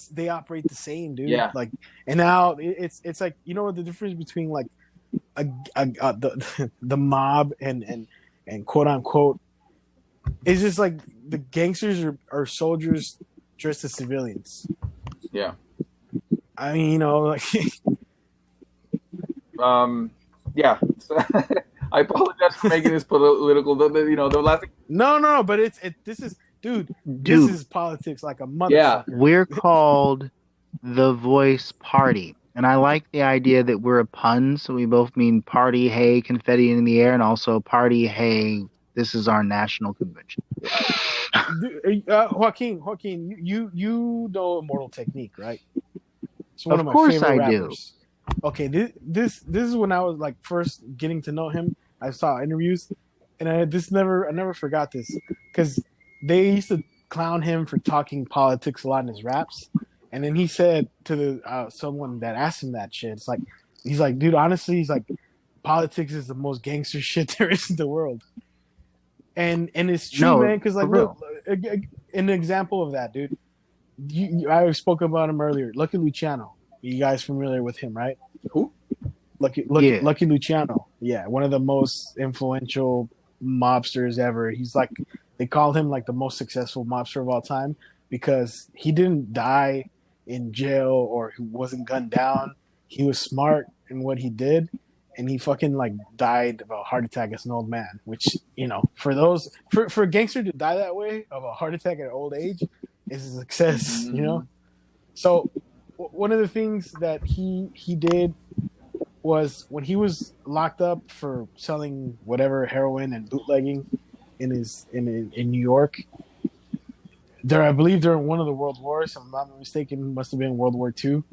same, dude. Yeah. Like, and now it's like, you know what the difference between like the mob and quote unquote, it's just like the gangsters are soldiers dressed as civilians. Yeah. I mean, you know, like yeah. I apologize for making this political. You know, the last thing. No, but this is, dude, this is politics like a motherfucker. Yeah, we're called The Voice Party. And I like the idea that we're a pun, so we both mean party, hey, confetti in the air, and also party, hey, this is our national convention. Joaquin, you know Immortal Technique, right? It's one of my course favorite I do. rappers. Okay, this is when I was like first getting to know him. I saw interviews, and I never forgot this because they used to clown him for talking politics a lot in his raps. And then he said to the someone that asked him that shit, he's like, dude, honestly, he's like, politics is the most gangster shit there is in the world. And it's true, man, because like, look, an example of that, dude. I spoke about him earlier. Lucky Luciano. You guys familiar with him, right? Who? Lucky Luciano. Yeah, one of the most influential mobsters ever. He's like, they call him like the most successful mobster of all time because he didn't die in jail or he wasn't gunned down. He was smart in what he did, and he fucking like died of a heart attack as an old man. Which, you know, for a gangster to die that way of a heart attack at old age is a success. You know. So one of the things that he did was when he was locked up for selling whatever heroin and bootlegging in New York. I believe during one of the world wars, if I'm not mistaken, must have been World War II.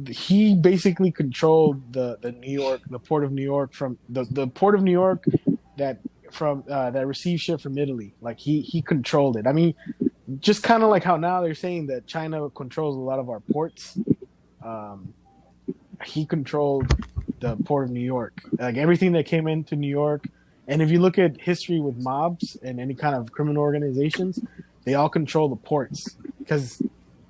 He basically controlled the port of New York from the port of New York that received shit from Italy. Like he controlled it. I mean, just kind of like how now they're saying that China controls a lot of our ports. He controlled the port of New York, like everything that came into New York. And if you look at history with mobs and any kind of criminal organizations, they all control the ports. Because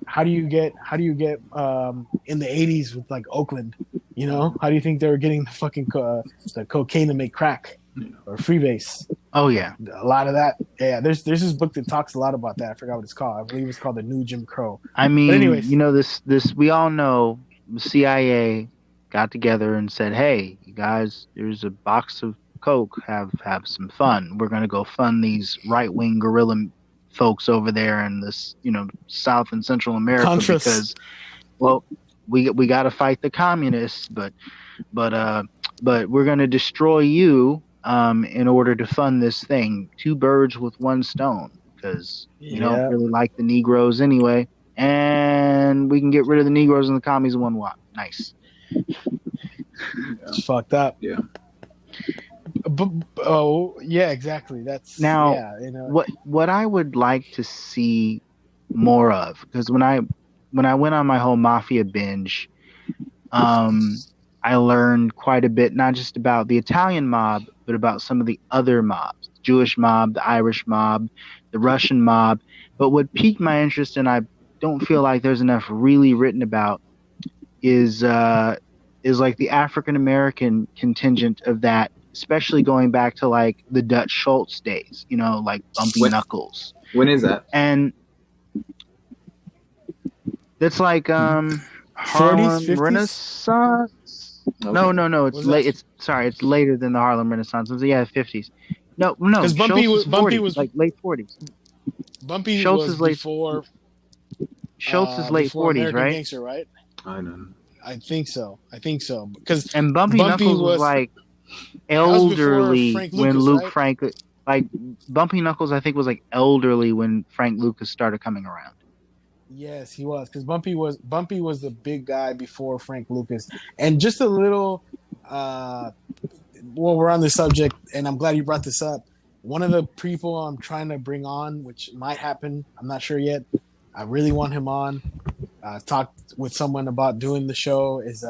how do you get in the 80s with like Oakland? You know, how do you think they were getting the fucking the cocaine to make crack or freebase? Oh yeah, a lot of that. Yeah, there's this book that talks a lot about that. I forgot what it's called. I believe it's called The New Jim Crow. I mean, but anyways, you know, this we all know the CIA got together and said, "Hey, you guys, there's a box of Coke. Have some fun. We're gonna go fund these right-wing guerrilla folks over there in this, you know, South and Central America because, well, we got to fight the communists, but we're gonna destroy you in order to fund this thing. Two birds with one stone, because you don't really like the Negroes anyway, and we can get rid of the Negroes and the commies in one whop. Nice." It's fucked up. Yeah. Oh yeah, exactly. That's now. Yeah, you know. What I would like to see more of, because when I went on my whole mafia binge, I learned quite a bit, not just about the Italian mob, but about some of the other mobs, the Jewish mob, the Irish mob, the Russian mob. But what piqued my interest, and I don't feel like there's enough really written about, is like the African American contingent of that, especially going back to like the Dutch Schultz days, you know, like Bumpy Knuckles. When is that? And that's like 40s, Harlem 50s? Renaissance. Okay. No, it's late. It's later than the Harlem Renaissance. It was, 50s. No. Because Bumpy was like late 40s. Bumpy Schultz was is late. Before. Schultz is late 40s, American right? Gangster, right? I don't know. I think so. Because And Bumpy Knuckles was like elderly Frank when Lucas, right? like Bumpy Knuckles, I think, was like elderly when Frank Lucas started coming around. Yes, he was, because Bumpy was the big guy before Frank Lucas. And just a little, well, we're on this subject, and I'm glad you brought this up. One of the people I'm trying to bring on, which might happen, I'm not sure yet. I really want him on. Talked with someone about doing the show is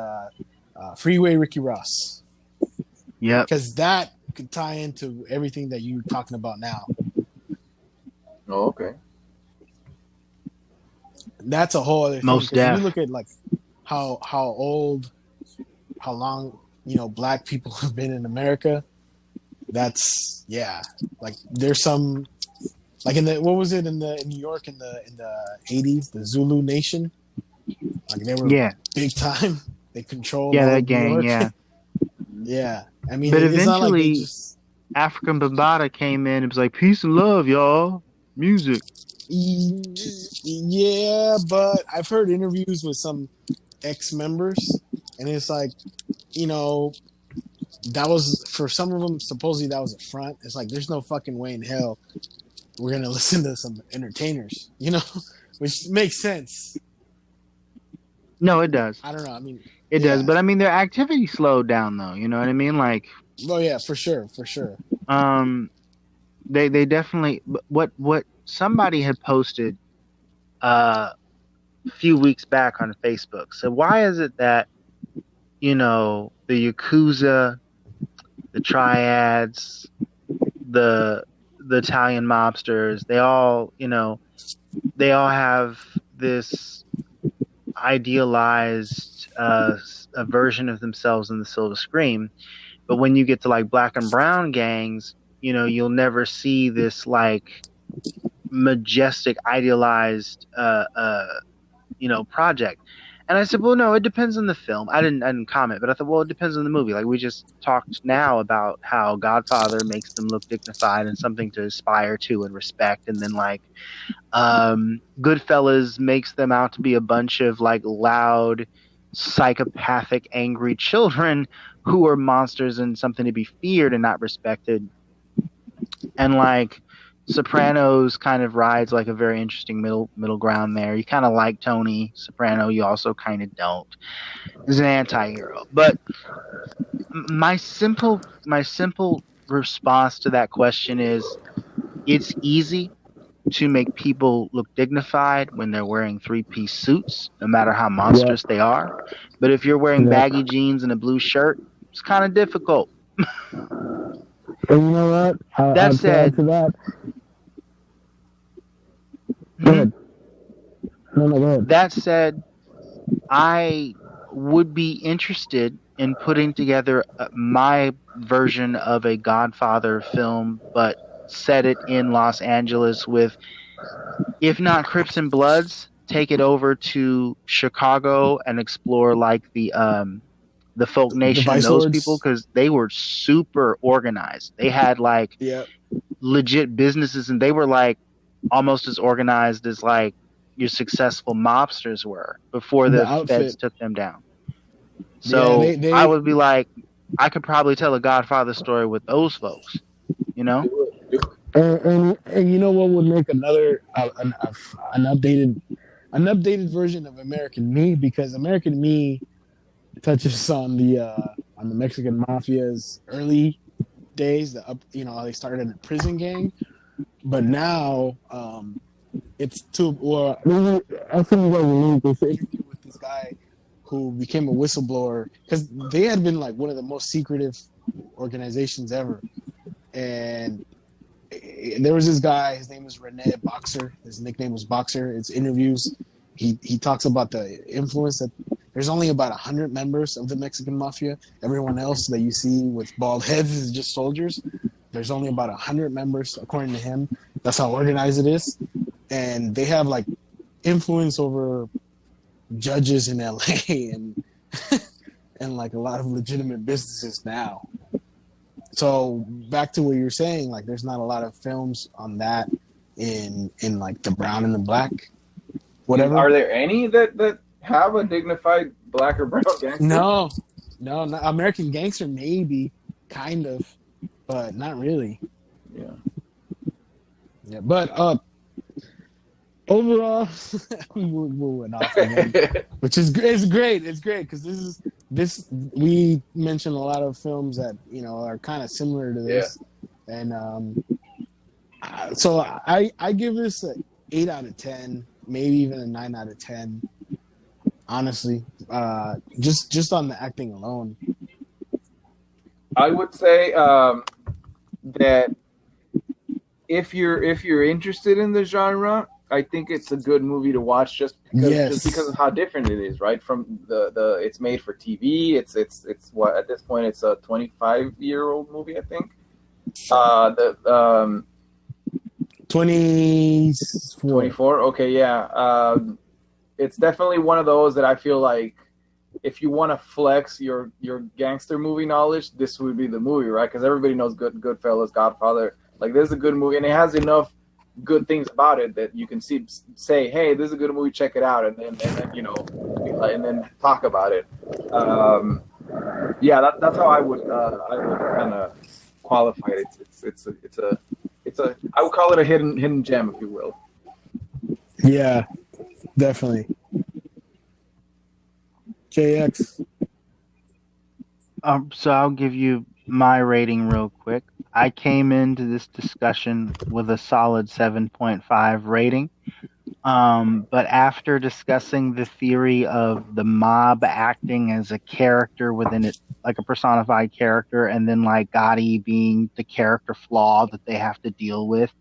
Freeway Ricky Ross. Yeah, because that could tie into everything that you're talking about now. Oh, okay. That's a whole other thing. Most If you look at like how long, you know, black people have been in America. That's like there's some like in New York in the 80s, the Zulu Nation. Like they were big time. They controlled that gang, yeah. I mean, but it's eventually, not like African Bambaataa came in and was like, "Peace and love, y'all. Music." Yeah, but I've heard interviews with some ex-members, and it's like, you know, that was, for some of them, supposedly that was a front. It's like, there's no fucking way in hell we're gonna listen to some entertainers, you know, which makes sense. No, it does. I don't know. I mean, it does, but I mean, their activity slowed down, though. You know what I mean? Like, oh yeah, for sure. They definitely. What somebody had posted a few weeks back on Facebook. So why is it that, you know, the Yakuza, the triads, the Italian mobsters, they all, you know, they all have this idealized a version of themselves in the Silver Scream, but when you get to like black and brown gangs, you know, you'll never see this like majestic idealized you know, project. And I said, well, no, it depends on the film. I didn't comment, but I thought, well, it depends on the movie. Like we just talked now about how Godfather makes them look dignified and something to aspire to and respect, and then like Goodfellas makes them out to be a bunch of like loud, psychopathic, angry children who are monsters and something to be feared and not respected. And like Sopranos kind of rides like a very interesting middle ground there. You kind of like Tony Soprano, you also kind of don't. He's an anti-hero. But my simple response to that question is, it's easy to make people look dignified when they're wearing 3-piece suits, no matter how monstrous they are. But if you're wearing baggy jeans and a blue shirt, it's kind of difficult. And you know what? That said, to that. Go ahead. No, go ahead. That said, I would be interested in putting together my version of a Godfather film, but set it in Los Angeles with, if not Crips and Bloods, take it over to Chicago and explore like the folk nation and those people, because they were super organized. They had like legit businesses, and they were like almost as organized as like your successful mobsters were before the feds took them down. So I would be like, I could probably tell a Godfather story with those folks, you know. And you know what would make another an updated version of American Me, because American Me touches on the Mexican mafia's early days. You know, they started in a prison gang, but now it's too. Well, I think what we need is interview with this guy who became a whistleblower, because they had been like one of the most secretive organizations ever, and there was this guy. His name was Rene Boxer. His nickname was Boxer. It's interviews. He talks about the influence that there's only about 100 members of the Mexican mafia. Everyone else that you see with bald heads is just soldiers. There's only about 100 members, according to him. That's how organized it is. And they have like influence over judges in LA and and like a lot of legitimate businesses now. So back to what you're saying, like there's not a lot of films on that in like the brown and the black, whatever. Are there any that have a dignified black or brown gangster? No, not American Gangster, maybe, kind of, but not really. Yeah, but overall, we went off again, which is great. It's great because this we mentioned a lot of films that, you know, are kind of similar to this, and so I give this an 8 out of 10, maybe even a 9 out of 10. Honestly, just on the acting alone, I would say that if you're interested in the genre, I think it's a good movie to watch just because of how different it is, right? From the it's made for TV. It's what at this point it's a 25-year-old movie, I think. 24. Okay, yeah. It's definitely one of those that I feel like if you want to flex your gangster movie knowledge, this would be the movie, right? Because everybody knows Goodfellas, Godfather. Like, this is a good movie, and it has enough good things about it that you can say, hey, this is a good movie, check it out, and then you know, and then talk about it. Yeah, that's how I would kind of qualify it. It's a I would call it a hidden gem, if you will. Yeah, definitely. JX. So I'll give you my rating real quick. I came into this discussion with a solid 7.5 rating. But after discussing the theory of the mob acting as a character within it, like a personified character, and then like Gotti being the character flaw that they have to deal with,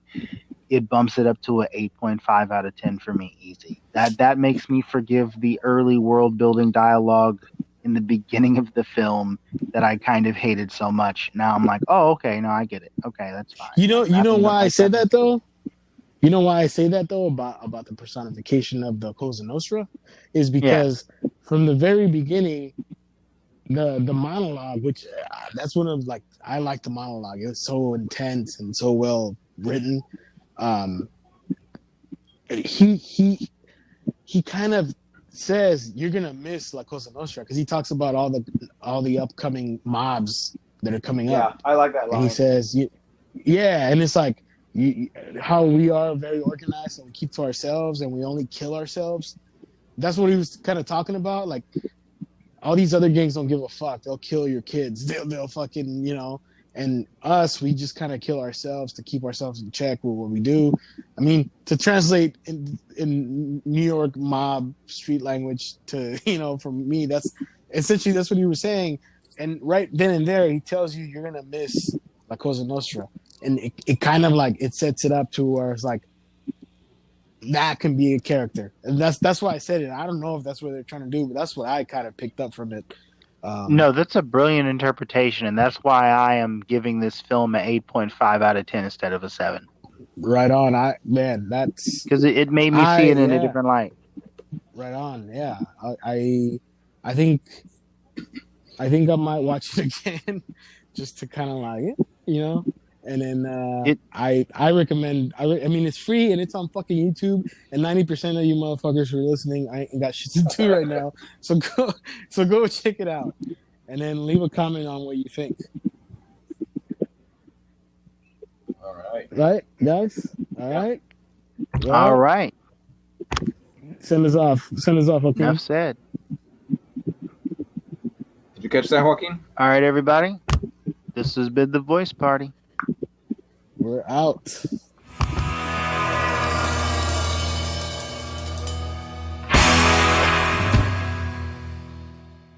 it bumps it up to a 8.5 out of 10 for me, easy. That makes me forgive the early world building dialogue in the beginning of the film that I kind of hated so much. Now I'm like, oh, okay, no, I get it. Okay, that's fine. You know why I said that though? You know why I say that though about the personification of the Cosa Nostra is because from the very beginning, the monologue, which that's one of like I like the monologue. It's so intense and so well written. He kind of says you're gonna miss La Cosa Nostra because he talks about all the upcoming mobs that are coming up. Yeah, I like that line. And he says, yeah, and it's like how we are very organized and we keep to ourselves and we only kill ourselves. That's what he was kind of talking about. Like all these other gangs don't give a fuck. They'll kill your kids. They'll fucking, you know. And us, we just kind of kill ourselves to keep ourselves in check with what we do. I mean, to translate in New York mob street language to, you know, for me, that's essentially that's what he was saying. And right then and there, he tells you you're gonna miss La Cosa Nostra, and it kind of like it sets it up to where it's like that can be a character, and that's why I said it. I don't know if that's what they're trying to do, but that's what I kind of picked up from it. No, that's a brilliant interpretation, and that's why I am giving this film an 8.5 out of 10 instead of a 7. Right on. That's because it made me see it in a different light. Right on. Yeah, I think I might watch it again just to kind of like it, you know. And then I recommend. I mean, it's free and it's on fucking YouTube. And 90% of you motherfuckers who are listening, I ain't got shit to do right now. So go check it out, and then leave a comment on what you think. All right. Right, guys. All right. Send us off. Okay. Enough said. Did you catch that, Joaquin? All right, everybody. This has been The Voice Party. We're out.